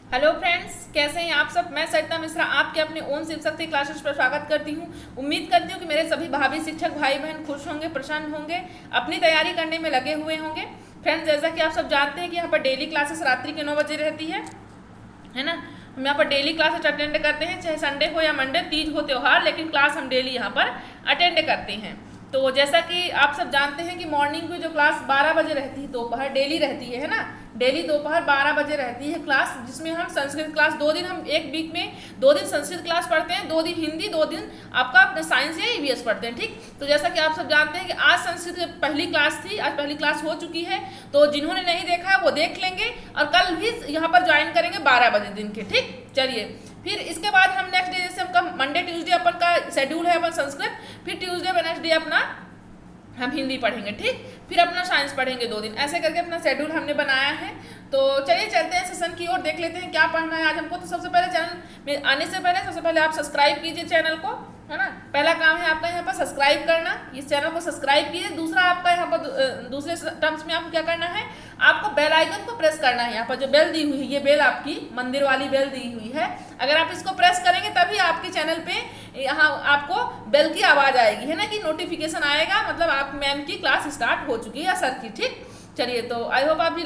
Hello friends, कैसे हैं आप सब। मैं सरिता मिश्रा आपके अपने ओन शिव शक्ति क्लासेस पर स्वागत करती हूं। उम्मीद करती हूं कि मेरे सभी भाभी शिक्षक भाई बहन खुश होंगे, प्रसन्न होंगे, अपनी तैयारी करने में लगे हुए होंगे। फ्रेंड्स, जैसा कि आप सब जानते हैं कि यहाँ पर डेली क्लासेस रात्रि के 9 बजे रहती है ना। हम यहाँ पर डेली क्लासेस अटेंड करते हैं, चाहे संडे हो या मंडे, तीज हो त्यौहार, लेकिन क्लास हम डेली यहाँ पर अटेंड करते हैं। तो जैसा कि आप सब जानते हैं कि मॉर्निंग की जो क्लास 12 बजे रहती है, दोपहर डेली रहती है ना। डेली दोपहर 12 बजे रहती है क्लास, जिसमें हम संस्कृत क्लास 2 दिन, हम एक वीक में 2 दिन संस्कृत क्लास पढ़ते हैं, 2 दिन हिंदी, 2 दिन आपका अपने साइंस या ईवीएस पढ़ते हैं। ठीक, तो जैसा कि आप सब जानते हैं कि आज संस्कृत की पहली क्लास थी, आज पहली क्लास हो चुकी है। तो जिन्होंने नहीं देखा है वो देख लेंगे और कल भी यहाँ पर ज्वाइन करेंगे 12 बजे दिन के। ठीक, चलिए फिर इसके बाद हम नेक्स्ट डे, जैसे हमका मंडे ट्यूसडे अपन का शेड्यूल है अपन संस्कृत, फिर ट्यूसडे वेडनेसडे अपना हम हिंदी पढ़ेंगे। ठीक, फिर अपना साइंस पढ़ेंगे 2 दिन, ऐसे करके अपना शेड्यूल हमने बनाया है। तो चलिए चलते हैं सेशन की ओर, देख लेते हैं क्या पढ़ना है आज हमको। तो सबसे पहले चैनल में आने से पहले सबसे पहले आप सब्सक्राइब कीजिए चैनल को, है ना। पहला काम है आपका यहाँ पर सब्सक्राइब करना, इस चैनल को सब्सक्राइब कीजिए। दूसरा आपका यहाँ पर दूसरे टर्म्स में आपको क्या करना है, आपको बेल आइकन को प्रेस करना है। यहाँ पर जो बेल दी हुई है, ये बेल आपकी मंदिर वाली बेल दी हुई है, अगर आप इसको प्रेस करेंगे तभी आपके चैनल पे यहाँ आपको बेल की आवाज़ आएगी, है ना, कि नोटिफिकेशन आएगा, मतलब आप मैम की क्लास स्टार्ट हो चुकी है सर की। ठीक, चलिए तो आई होप आप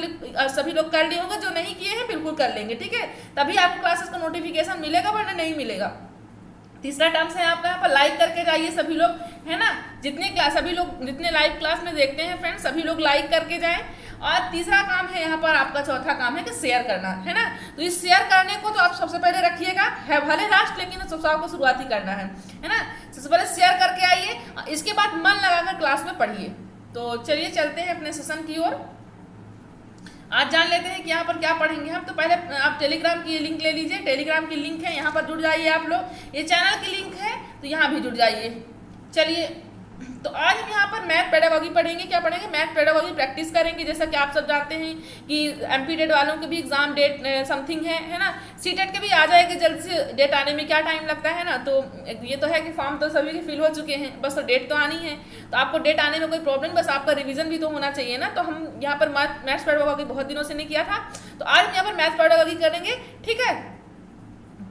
सभी लोग कर लिए होंगे, जो नहीं किए हैं बिल्कुल कर लेंगे। ठीक है, तभी आपको क्लासेस का नोटिफिकेशन मिलेगा, वरना नहीं मिलेगा। तीसरा टर्म्स है आपका यहाँ पर लाइक करके जाइए सभी लोग, है ना। सभी लोग जितने लाइव क्लास में देखते हैं फ्रेंड्स, सभी लोग लाइक करके जाएं। और तीसरा काम है यहाँ पर आपका, चौथा काम है कि शेयर करना, है ना। तो इस शेयर करने को तो आप सबसे पहले रखिएगा, है भले लास्ट, लेकिन सबसे आपको शुरुआत ही करना है ना। सबसे पहले शेयर करके आइए, इसके बाद मन लगाकर क्लास में पढ़िए। तो चलिए चलते हैं अपने सेशन की ओर। आज जान लेते हैं कि यहाँ पर क्या पढ़ेंगे हम। तो पहले आप टेलीग्राम की लिंक ले लीजिए, टेलीग्राम की लिंक है, यहाँ पर जुड़ जाइए आप लोग। ये चैनल की लिंक है तो यहाँ भी जुड़ जाइए। चलिए, तो आज हम यहाँ पर मैथ पेडागॉजी पढ़ेंगे। क्या पढ़ेंगे? मैथ पेडागॉजी प्रैक्टिस करेंगे। जैसा कि आप सब जानते हैं कि एमपी डेट वालों के भी एग्जाम डेट समथिंग है ना। सीटेट के भी आ जाएगी जल्द से, डेट आने में क्या टाइम लगता है ना। तो ये तो है कि फॉर्म तो सभी के फिल हो चुके हैं, बस तो डेट तो आनी है। तो आपको डेट आने में कोई प्रॉब्लम, बस आपका रिविजन भी तो होना चाहिए ना। तो हम यहाँ पर मैथ्स पेडागॉजी बहुत दिनों से नहीं किया था, तो आज हम यहाँ पर मैथ्स पेडागॉजी करेंगे। ठीक है,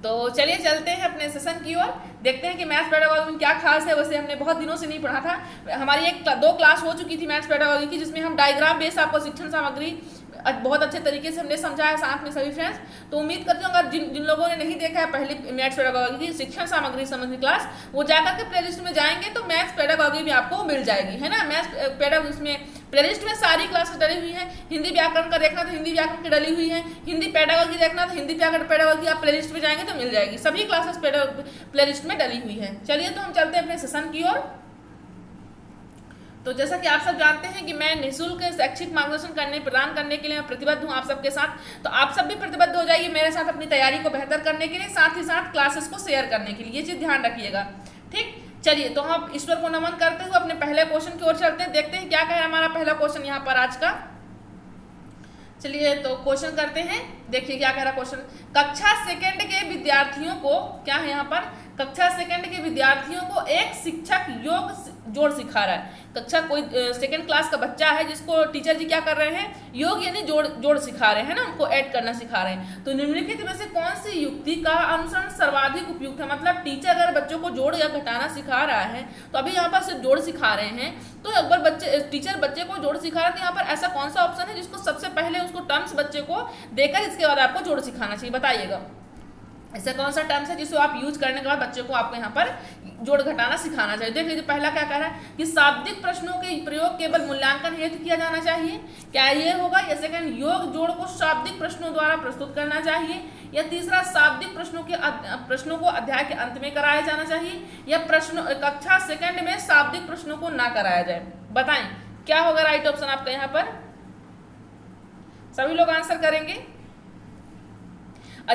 तो चलिए चलते हैं अपने सेशन की ओर, देखते हैं कि मैथ्स पेडागॉजी में क्या खास है। वैसे हमने बहुत दिनों से नहीं पढ़ा था, हमारी 1-2 क्लास हो चुकी थी मैथ्स पेडागॉजी की, जिसमें हम डायग्राम बेस आपको शिक्षण सामग्री बहुत अच्छे तरीके से हमने समझाया साथ में सभी फ्रेंड्स। तो उम्मीद करती हूँ अगर जिन लोगों ने नहीं देखा है पहले मैथ्स पेडागॉजी की शिक्षण सामग्री संबंधी क्लास, वो जाकर के प्लेलिस्ट में जाएंगे तो मैथ्स पेडागॉजी भी आपको मिल जाएगी, है ना। मैथ्स पेडागॉजी में प्लेलिस्ट में सारी क्लासेस डली हुई हैं। हिंदी व्याकरण का देखना तो हिंदी व्याकरण की डली हुई है, हिंदी पेडागॉजी देखना तो हिंदी पेडागॉजी आप प्लेलिस्ट में जाएंगे तो मिल जाएगी, सभी क्लासेस प्लेलिस्ट में डली हुई है। चलिए तो हम चलते हैं अपने सेशन की ओर। तो जैसा कि आप सब जानते हैं कि मैं निःशुल्क शैक्षिक मार्गदर्शन प्रदान करने के लिए मैं प्रतिबद्ध हूँ आप सबके साथ। तो आप सब भी प्रतिबद्ध हो जाइए मेरे साथ अपनी तैयारी को बेहतर करने के लिए, साथ ही साथ क्लासेस को शेयर करने के लिए, ये चीज़ ध्यान रखिएगा। ठीक, चलिए तो हम ईश्वर को नमन करते हुए अपने पहले क्वेश्चन की ओर चलते हैं, देखते हैं क्या है हमारा पहला क्वेश्चन यहाँ पर आज का। चलिए तो क्वेश्चन करते हैं, देखिए क्या कह रहा क्वेश्चन। कक्षा सेकंड के विद्यार्थियों को, क्या है यहाँ पर, कक्षा सेकंड के विद्यार्थियों को एक शिक्षक योग जोड़ सिखा रहा है। कक्षा कोई सेकंड क्लास का बच्चा है जिसको टीचर जी क्या कर रहे हैं, योग यानी जोड़ सिखा रहे हैं ना, उनको ऐड करना सिखा रहे हैं। तो निम्नलिखित में से कौन सी युक्ति का अनुसरण सर्वाधिक उपयुक्त है। मतलब टीचर अगर बच्चों को जोड़ या घटाना सिखा रहा है, तो अभी यहाँ पर सिर्फ जोड़ सिखा रहे हैं, तो अगर टीचर बच्चे को जोड़ सिखा रहे हैं तो यहाँ पर ऐसा कौन सा ऑप्शन है जिसको सबसे पहले उसको टर्म्स बच्चे को देकर इसके बाद आपको जोड़ सिखाना चाहिए, बताइएगा। ऐसा कौन सा टर्म्स है जिसको आप यूज करने के बाद बच्चे को आपको यहाँ पर जोड़ घटाना सिखाना चाहिए। देख लीजिए पहला क्या कह रहा है कि शाब्दिक प्रश्नों के प्रयोग केवल मूल्यांकन हेतु किया जाना चाहिए, क्या ये होगा। या सेकंड, योग जोड़ को शाब्दिक प्रश्नों द्वारा प्रस्तुत करना चाहिए। या तीसरा, शाब्दिक प्रश्नों को अध्याय के अंत में कराया जाना चाहिए। या कक्षा सेकंड में शाब्दिक प्रश्नों को ना कराया जाए। बताएं क्या होगा राइट ऑप्शन आपका यहाँ पर, सभी लोग आंसर करेंगे।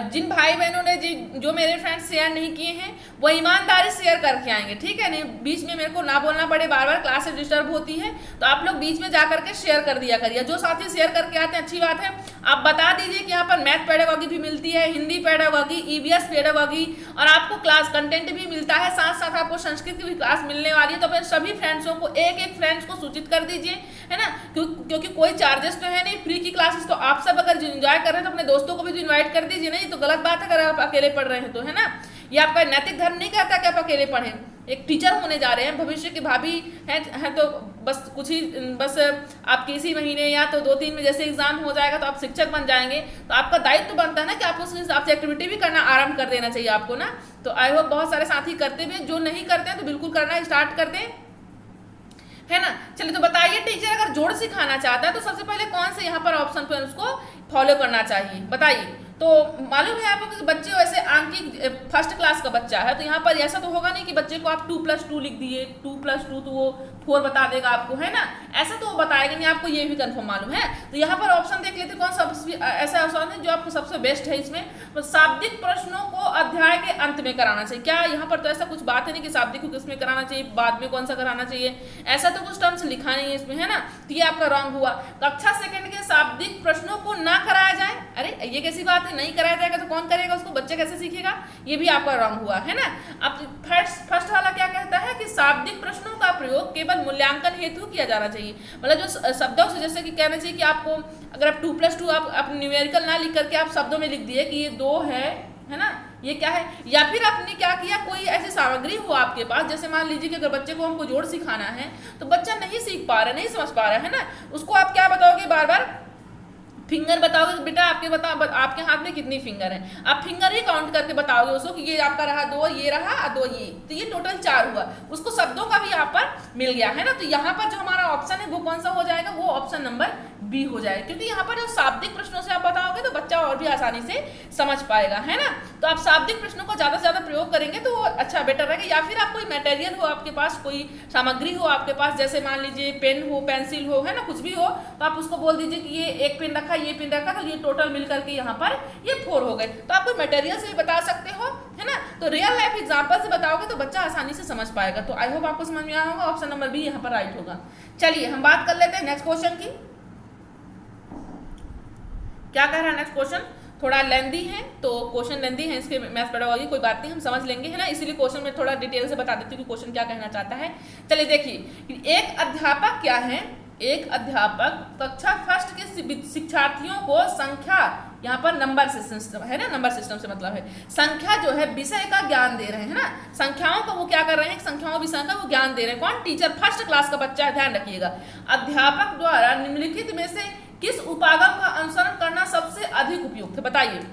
जिन भाई बहनों ने जो मेरे फ्रेंड्स शेयर नहीं किए हैं वो ईमानदारी शेयर करके आएंगे, ठीक है। नहीं बीच में मेरे को ना बोलना पड़े, बार बार क्लास डिस्टर्ब होती है, तो आप लोग बीच में जा करके शेयर कर दिया करिए। जो साथी शेयर करके आते हैं अच्छी बात है, आप बता दीजिए कि यहाँ पर मैथ पेडागॉजी भी मिलती है, हिंदी पेडागॉजी, ईवीएस पेडागॉजी, और आपको क्लास कंटेंट भी मिलता है, साथ साथ आपको संस्कृत की भी क्लास मिलने वाली है। तो अपने सभी फ्रेंड्सों को, एक फ्रेंड्स को सूचित कर दीजिए। है ना, क्योंकि कोई चार्जेस तो है नहीं, फ्री की क्लासेस। तो आप सब अगर एंजॉय कर रहे हैं तो अपने दोस्तों को भी तो इन्वाइट कर दीजिए, नहीं तो गलत बात है अगर आप अकेले पढ़ रहे हैं तो, है ना। ये आपका नैतिक धर्म नहीं कहता कि आप अकेले पढ़ें। एक टीचर होने जा रहे हैं, भविष्य की भाभी हैं तो बस आपके इसी महीने या तो 2-3 में जैसे एग्जाम हो जाएगा तो आप शिक्षक बन जाएंगे, तो आपका दायित्व बनता है ना कि आपको उस हिसाब से एक्टिविटी भी करना आरंभ कर देना चाहिए आपको ना। तो आई होप बहुत सारे साथी करते भी, जो नहीं करते हैं तो बिल्कुल करना स्टार्ट कर दें, है ना। चलिए तो बताइए, टीचर अगर जोड़ सिखाना चाहता है तो सबसे पहले कौन से यहाँ पर ऑप्शन पर उसको फॉलो करना चाहिए, बताइए। तो मालूम है आपको कि बच्चे वैसे आंकी फर्स्ट क्लास का बच्चा है, तो यहाँ पर ऐसा तो होगा नहीं कि बच्चे को आप 2+2 लिख दिए, 2+2 तो वो 4 बता देगा आपको, है ना। ऐसा तो वो बताएगा नहीं आपको, ये भी कंफर्म मालूम है। तो यहाँ पर ऑप्शन देख लेते कौन सा ऐसा ऑप्शन है जो आपको सबसे बेस्ट है इसमें। तो शाब्दिक प्रश्नों को अध्याय के अंत में कराना चाहिए। क्या यहाँ पर तो ऐसा कुछ बात है नहीं कि शाब्दिक को किसमें कराना चाहिए, बाद में कौन सा कराना चाहिए, ऐसा तो कुछ टर्म्स लिखा नहीं है इसमें, है ना। तो ये आपका रॉन्ग हुआ। कक्षा सेकंड के शाब्दिक प्रश्नों को ना कराया जाए, अरे ये कैसी बात है, नहीं कराया जाएगा तो कौन करेगा उसको, बच्चा कैसे सीखेगा, ये भी आपका रॉन्ग हुआ, है ना। अब फर्स्ट वाला क्या कहता है कि शाब्दिक प्रश्नों का प्रयोग केवल मूल्यांकन हेतु किया जाना चाहिए। मतलब जो शब्दों से, जैसे कि कहना चाहिए कि आपको अगर आप 2+2 आप न्यूमेरिकल ना लिख करके आप शब्दों में लिख दिए कि ये 2 है ना, ये क्या है, या फिर आपने क्या किया, कोई ऐसी सामग्री हो आपके पास, जैसे मान लीजिए कि अगर बच्चे को हमको जोड़ सिखाना है तो बच्चा नहीं सीख पा रहा है, नहीं समझ पा रहा है ना, उसको आप क्या बताओगे, बार बार फिंगर बताओगे, बेटा आपके हाथ में कितनी फिंगर है, आप फिंगर ही काउंट करके बताओगे उसको कि ये आपका रहा 2, ये रहा 2, ये तो ये टोटल 4 हुआ। उसको शब्दों का भी यहाँ पर मिल गया, है ना। तो यहाँ पर जो हमारा ऑप्शन है वो कौन सा हो जाएगा, वो ऑप्शन नंबर बी हो जाएगा, क्योंकि यहाँ पर जो शाब्दिक प्रश्नों से आप बताओगे तो बच्चा और भी आसानी से समझ पाएगा, है ना। तो आप शाब्दिक प्रश्नों को ज्यादा से ज्यादा प्रयोग करेंगे तो वो अच्छा बेटर रहेगा। या फिर आप कोई मटेरियल हो आपके पास, कोई सामग्री हो आपके पास, जैसे मान लीजिए पेन हो, पेंसिल हो, है ना, कुछ भी हो, तो आप उसको बोल दीजिए कि ये एक पेन रखा, ये पेन रखा, तो ये टोटल मिल करके यहाँ पर ये 4 हो गए। तो आप कोई मटेरियल से भी बता सकते हो, है ना। तो रियल लाइफ एग्जांपल से बताओगे तो बच्चा आसानी से समझ पाएगा। तो आई होप आपको समझ में आया होगा, ऑप्शन नंबर बी यहाँ पर राइट होगा। चलिए हम बात कर लेते हैं नेक्स्ट क्वेश्चन की। क्या कह रहा है नेक्स्ट क्वेश्चन, थोड़ा लेंदी है, तो क्वेश्चन लेंदी है, इसके मैथ्स पेडागोजी कोई बात नहीं, हम समझ लेंगे, है ना। इसीलिए क्वेश्चन में थोड़ा डिटेल से बता देती हूँ कि क्वेश्चन क्या कहना चाहता है। चलिए देखिए, एक अध्यापक क्या है, एक अध्यापक कक्षा फर्स्ट के शिक्षार्थियों को संख्या, यहाँ पर नंबर सिस्टम है ना, नंबर सिस्टम से मतलब है संख्या जो है विषय का ज्ञान दे रहे हैं, है ना। संख्याओं का वो क्या कर रहे हैं, संख्याओं विषय का वो ज्ञान दे रहे हैं। कौन, टीचर, फर्स्ट क्लास का बच्चा है, ध्यान रखिएगा। अध्यापक द्वारा निम्नलिखित में से किस उपागम का अनुसरण करना सबसे अधिक उपयुक्त है, बताइए।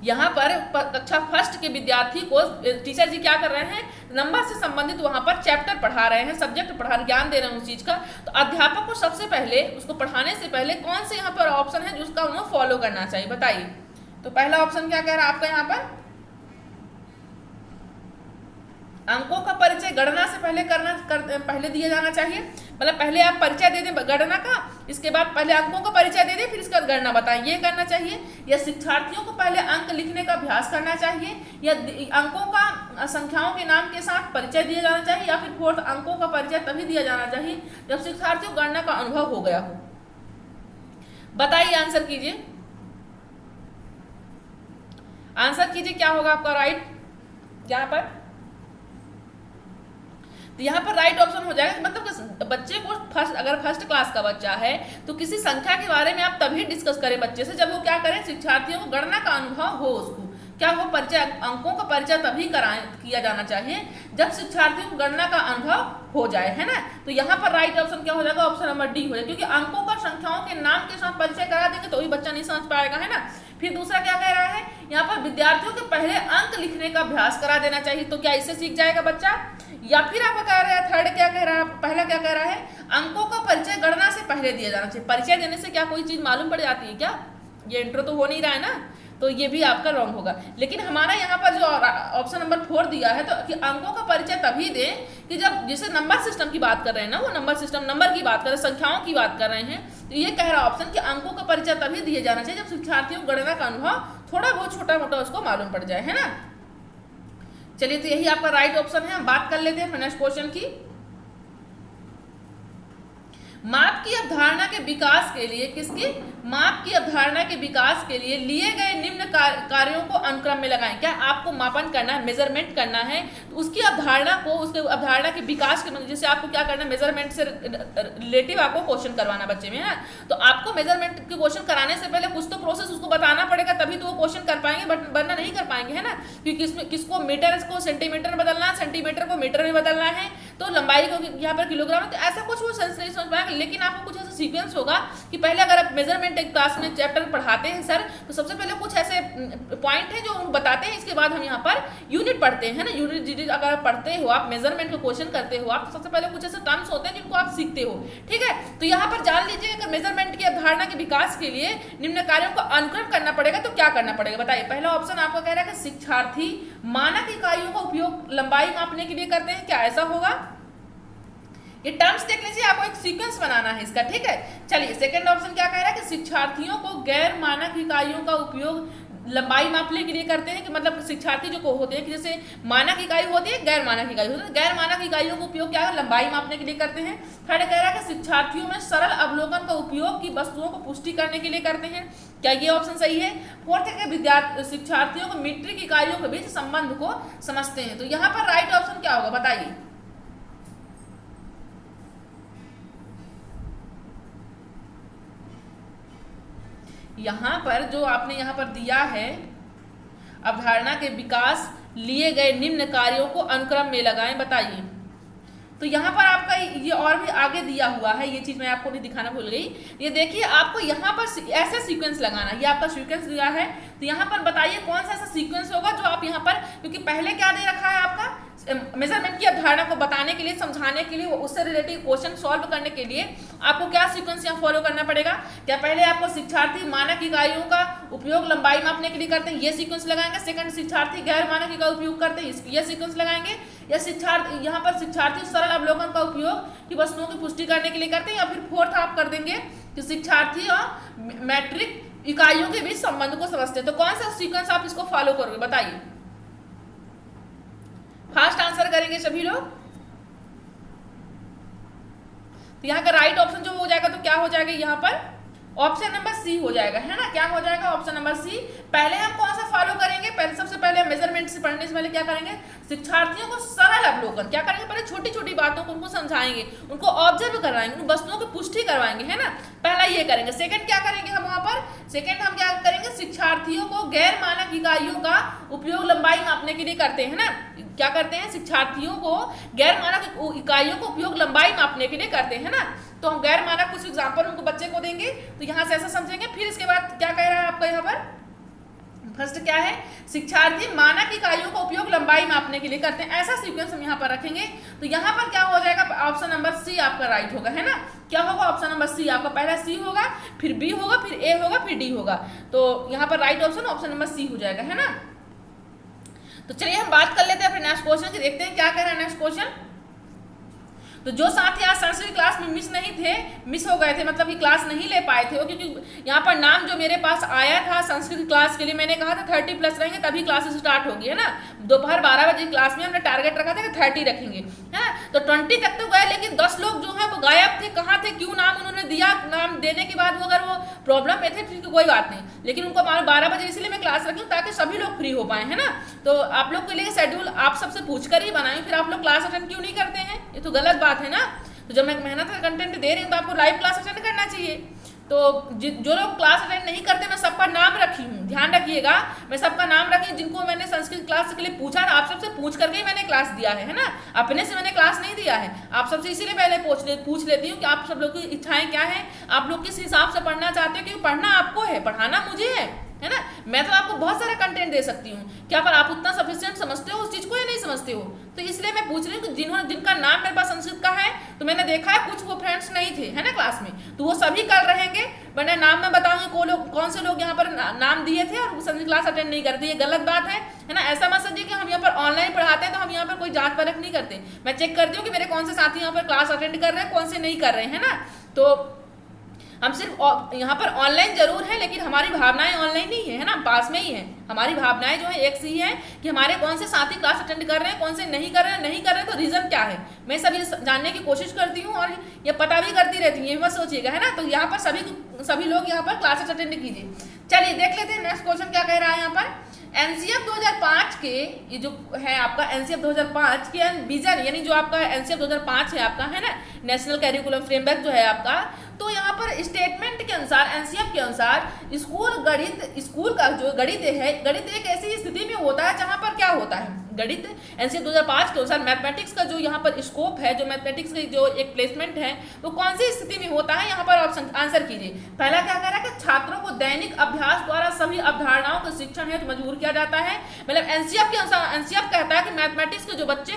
यहाँ पर कक्षा फर्स्ट के विद्यार्थी को टीचर जी क्या कर रहे हैं, नंबर से संबंधित वहां पर चैप्टर पढ़ा रहे हैं, सब्जेक्ट पढ़ा, ज्ञान दे रहे हैं उस चीज का। तो अध्यापक को सबसे पहले उसको पढ़ाने से पहले कौन से यहाँ पर ऑप्शन है जिसका उन्हें फॉलो करना चाहिए, बताइए। तो पहला ऑप्शन क्या कह रहा है आपका, यहाँ पर अंकों का परिचय गणना से पहले दिया जाना चाहिए। मतलब पहले आप परिचय दे दें गणना का, इसके बाद पहले अंकों का परिचय दे दें, फिर इसका गणना बताएं, ये करना चाहिए। या शिक्षार्थियों को पहले अंक लिखने का अभ्यास करना चाहिए, या अंकों का संख्याओं के नाम के साथ परिचय दिया जाना चाहिए, या फिर फोर्थ अंकों का परिचय तभी दिया जाना चाहिए जब शिक्षार्थियों को गणना का अनुभव हो गया हो। बताइए, आंसर कीजिए, आंसर कीजिए, क्या होगा आपका राइट यहाँ पर। तो यहाँ पर राइट ऑप्शन हो जाएगा, मतलब बच्चे को अगर फर्स्ट क्लास का बच्चा है तो किसी संख्या के बारे में आप तभी डिस्कस करें बच्चे से जब वो क्या करें, शिक्षार्थियों को गणना का अनुभव हो, उसको क्या हो परिचय, अंकों का परिचय तभी किया जाना चाहिए जब शिक्षार्थियों को गणना का अनुभव हो जाए, है ना। तो यहाँ पर राइट ऑप्शन क्या हो जाएगा, ऑप्शन नंबर डी हो जाएगा, क्योंकि अंकों का संख्याओं के नाम के साथ परिचय करा देंगे तो ही बच्चा नहीं समझ पाएगा, है ना। फिर दूसरा क्या कह रहा है, यहाँ पर विद्यार्थियों के पहले अंक लिखने का अभ्यास करा देना चाहिए, तो क्या इससे सीख जाएगा बच्चा। या फिर आप कह रहे हैं थर्ड क्या कह रहा है, पहला क्या कह रहा है, अंकों का परिचय गणना से पहले दिया जाना चाहिए। परिचय देने से क्या कोई चीज मालूम पड़ जाती है क्या, ये इंट्रो तो हो नहीं रहा है ना, तो ये भी आपका रॉन्ग होगा। लेकिन हमारा यहाँ पर जो ऑप्शन नंबर 4 दिया है, तो कि अंकों का परिचय तभी दें कि जब जैसे नंबर सिस्टम की बात कर रहे हैं ना, वो नंबर सिस्टम नंबर की बात कर रहे हैं, संख्याओं की बात कर रहे हैं, तो ये कह रहा ऑप्शन कि अंकों का परिचय तभी दिया जाना चाहिए जब शिक्षार्थियों को गणना का अनुभव थोड़ा बहुत छोटा मोटा उसको मालूम पड़ जाए, है ना। चलिए, तो यही आपका राइट ऑप्शन है। हम बात कर लेते हैं नेक्स्ट क्वेश्चन की। माप की अवधारणा के विकास के लिए किसकी माप की अवधारणा के विकास के लिए गए निम्न कार्यों को अनुक्रम में लगाएं। क्या आपको मापन करना है, मेजरमेंट करना है, तो उसकी अवधारणा को, उसके अवधारणा के विकास के जैसे आपको क्या करना है, मेजरमेंट से रिलेटिव आपको क्वेश्चन करवाना बच्चे में है। तो आपको मेजरमेंट के क्वेश्चन कराने से पहले कुछ तो प्रोसेस उसको बताना पड़ेगा, तभी तो वो क्वेश्चन कर पाएंगे, बट वरना नहीं कर पाएंगे, है ना। क्योंकि इसमें किसको मीटर को सेंटीमीटर में बदलना है, सेंटीमीटर को मीटर में बदलना है, तो लंबाई को यहाँ पर किलोग्राम है, तो ऐसा कुछ वो सेंस नहीं समझ पाएंगे। लेकिन आपको कुछ ऐसा सीक्वेंस होगा कि पहले अगर आप मेजरमेंट एक क्लास में चैप्टर पढ़ाते हैं सर, तो सबसे पहले कुछ ऐसे पॉइंट हैं जो बताते हैं, इसके बाद हम यहाँ पर यूनिट पढ़ते हैं ना। यूनिट अगर आप पढ़ते हो, आप मेजरमेंट का क्वेश्चन करते हो आप, तो सबसे पहले कुछ ऐसे टर्म्स होते हैं जिनको आप सीखते हो, ठीक है। तो यहाँ पर जान लीजिए कि मेजरमेंट की अवधारणा के विकास के लिए निम्न कार्यों को अनुक्रम करना पड़ेगा, तो क्या करना पड़ेगा बताइए। पहला ऑप्शन आपको कह रहा है कि शिक्षार्थी मानक इकाइयों का उपयोग लंबाई मापने के लिए करते हैं, क्या ऐसा होगा। ये टर्म्स देख लीजिए, आपको एक सीक्वेंस बनाना है इसका, ठीक है। चलिए सेकंड ऑप्शन क्या कह रहा है कि शिक्षार्थियों को गैर मानक इकाइयों का उपयोग लंबाई मापने के लिए करते हैं, कि मतलब शिक्षार्थी जो को होते हैं कि जैसे मानक इकाई होती है, गैर मानक इकाई होती है, गैर मानक इकाइयों का उपयोग क्या है, लंबाई मापने के लिए करते हैं। थर्ड कह रहा है कि शिक्षार्थियों में सरल अवलोकन का उपयोग की वस्तुओं को पुष्टि करने के लिए करते हैं, क्या ये ऑप्शन सही है। फोर्थ है कि शिक्षार्थियों को मीट्रिक इकाइयों के बीच संबंध को समझते हैं, तो यहाँ पर राइट ऑप्शन क्या होगा बताइए। यहाँ पर जो आपने यहाँ पर दिया है, अवधारणा के विकास लिए गए निम्न कार्यों को अनुक्रम में लगाएं, बताइए। तो यहाँ पर आपका ये और भी आगे दिया हुआ है, ये चीज मैं आपको नहीं दिखाना भूल गई। ये देखिए आपको यहाँ पर ऐसा सीक्वेंस लगाना, ये आपका सीक्वेंस दिया है, तो यहाँ पर बताइए कौन सा ऐसा सीक्वेंस होगा जो आप यहाँ पर, क्योंकि पहले क्या दे रखा है आपका मेजरमेंट की अवधारणा को बताने के लिए, समझाने के लिए, उससे रिलेटेड क्वेश्चन सॉल्व करने के लिए आपको क्या सीक्वेंस यहाँ फॉलो करना पड़ेगा। क्या पहले आपको शिक्षार्थी मानक इकाइयों का उपयोग लंबाई मापने के लिए करते हैं, ये सीक्वेंस लगाएंगे। सेकंड शिक्षार्थी गैर मानक इकाई उपयोग करते हैं, ये सीक्वेंस लगाएंगे। या शिक्षार्थी यहाँ पर शिक्षार्थी सरल अवलोकन का उपयोग की वस्तुओं की पुष्टि करने के लिए करते हैं। या फिर फोर्थ आप कर देंगे कि शिक्षार्थी और मैट्रिक इकाइयों के बीच संबंध को समझते हैं। तो कौन सा सीक्वेंस आप इसको फॉलो करोगे बताइए, फास्ट आंसर करेंगे सभी लोग। तो यहाँ का राइट ऑप्शन जो हो जाएगा, तो क्या हो जाएगा यहाँ पर ऑप्शन नंबर सी हो जाएगा, है ना। क्या हो जाएगा ऑप्शन नंबर सी। पहले हम कौन सा फॉलो करेंगे, पहले सबसे पहले मेजरमेंट से पढ़ने से पहले क्या करेंगे, शिक्षार्थियों को सरल अवलोकन, क्या करेंगे, पहले छोटी छोटी बातों को उनको समझाएंगे, उनको ऑब्जर्व करवाएंगे, उन वस्तुओं की पुष्टि करवाएंगे, है ना। पहला ये करेंगे। सेकंड क्या करेंगे हम वहां पर, सेकंड हम क्या करेंगे, शिक्षार्थियों को गैर मानक इकाइयों का उपयोग लंबाई मापने के लिए करते हैं ना। क्या करते हैं, शिक्षार्थियों को गैर मानक इकाइयों का उपयोग लंबाई मापने के लिए करते हैं ना। तो हम गैर मानक कुछ एग्जाम्पल उनको बच्चे को देंगे, तो यहाँ से ऐसा समझेंगे। फिर इसके बाद क्या कह रहा है आपका यहाँ पर, फर्स्ट क्या है, शिक्षार्थी मानक इकाइयों का उपयोग लंबाई मापने के लिए करते हैं, ऐसा सीक्वेंस हम यहाँ पर रखेंगे। तो यहाँ पर क्या हो जाएगा, ऑप्शन नंबर सी आपका राइट होगा, है ना। क्या होगा ऑप्शन नंबर सी आपका, पहला सी होगा, फिर बी होगा, फिर ए होगा, फिर डी होगा। तो यहाँ पर राइट ऑप्शन नंबर सी हो जाएगा, है ना। तो चलिए हम बात कर लेते हैं अपने नेक्स्ट क्वेश्चन की, देखते हैं क्या कह रहा है नेक्स्ट क्वेश्चन। तो जो साथी आज संस्कृत क्लास में मिस हो गए थे, मतलब कि क्लास नहीं ले पाए थे, क्योंकि यहाँ पर नाम जो मेरे पास आया था संस्कृत क्लास के लिए, मैंने कहा था 30+ रहेंगे तभी क्लासेस स्टार्ट होगी, है ना। दोपहर 12 बजे क्लास में हमने टारगेट रखा था कि 30 रखेंगे, है ना। तो 20 तक तो गए, लेकिन 10 लोग जो है वो गायब थे, कहाँ थे, क्यों नाम उन्होंने दिया, नाम देने के बाद वो अगर वो प्रॉब्लम में थे फिर कोई बात नहीं, लेकिन उनको 12 बजे इसलिए मैं क्लास रखी ताकि सभी लोग फ्री हो पाए, है ना। तो आप लोग के लिए शेड्यूल आप सबसे पूछ कर ही बनाए, फिर आप लोग क्लास अटेंड क्यों नहीं करते हैं, ये तो गलत बात है ना। तो जब मैं मेहनत का कंटेंट दे रही हूँ तो आपको लाइव क्लास अटेंड करना चाहिए। तो जो लोग क्लास अटेंड नहीं करते, मैं सबका नाम रखी हूँ, ध्यान रखिएगा, मैं सबका नाम रखी, जिनको मैंने संस्कृत क्लास के लिए पूछा था, आप सबसे पूछ करके ही मैंने क्लास दिया है ना, अपने से मैंने क्लास नहीं दिया है। आप सबसे इसीलिए पहले पूछ लेती हूँ कि आप सब लोग की इच्छाएं क्या है, आप लोग किस हिसाब से पढ़ना चाहते हो, क्योंकि पढ़ना आपको है, पढ़ाना मुझे है ना। मैं तो आपको बहुत सारा कंटेंट दे सकती हूँ, क्या पर आप उतना सफिशिएंट समझते हो उस चीज को या नहीं समझते हो। तो इसलिए मैं पूछ रही हूँ कि जिनका नाम मेरे पास संस्कृत का है, तो मैंने देखा है कुछ वो फ्रेंड्स नहीं थे, है ना क्लास में, तो वो सभी कल रहेंगे। मैंने नाम में बताऊंगी कौन से लोग यहाँ पर नाम दिए थे और संस्कृत क्लास अटेंड नहीं करते, ये गलत बात है ना। ऐसा मत समझिए कि हम यहाँ पर ऑनलाइन पढ़ाते हैं तो हम यहाँ पर कोई जांच परख नहीं करते, मैं चेक करती हूँ कि मेरे कौन से साथी यहाँ पर क्लास अटेंड कर रहे हैं, कौन से नहीं कर रहे हैं ना। तो हम सिर्फ यहाँ पर ऑनलाइन जरूर है, लेकिन हमारी भावनाएं ऑनलाइन नहीं है, है ना, पास में ही है। हमारी भावनाएं जो है एक सी है कि हमारे कौन से साथी क्लास अटेंड कर रहे हैं, कौन से नहीं कर रहे हैं तो रीजन क्या है, मैं सब ये जानने की कोशिश करती हूँ और ये पता भी करती रहती हूँ, ये मत सोचिएगा, है ना। तो यहाँ पर सभी लोग यहाँ पर क्लासेस अटेंड कीजिए। चलिए देख लेते हैं नेक्स्ट क्वेश्चन क्या कह रहा है यहाँ पर। एनसीएफ 2005 के ये जो है आपका एनसीएफ 2005 के विजन, यानी जो आपका एनसीएफ 2005 है आपका, है ना, नेशनल कैरिकुलम फ्रेमवर्क जो है आपका, तो यहाँ पर स्टेटमेंट के अनुसार एनसीएफ के अनुसार स्कूल का जो गणित है, गणित एक ऐसी स्थिति में होता है जहाँ पर क्या होता है, गणित एनसीएफ 2005 के अनुसार मैथमेटिक्स का जो यहाँ पर स्कोप है, जो मैथमेटिक्स की जो एक प्लेसमेंट है, वो कौन सी स्थिति में होता है, यहाँ पर ऑप्शन आंसर कीजिए। पहला क्या कह रहा है कि छात्रों को दैनिक अभ्यास द्वारा सभी अवधारणाओं के शिक्षण हेतु मजबूर किया जाता है। मतलब एनसीएफ के अनुसार एनसीएफ कहता है कि मैथमेटिक्स के जो बच्चे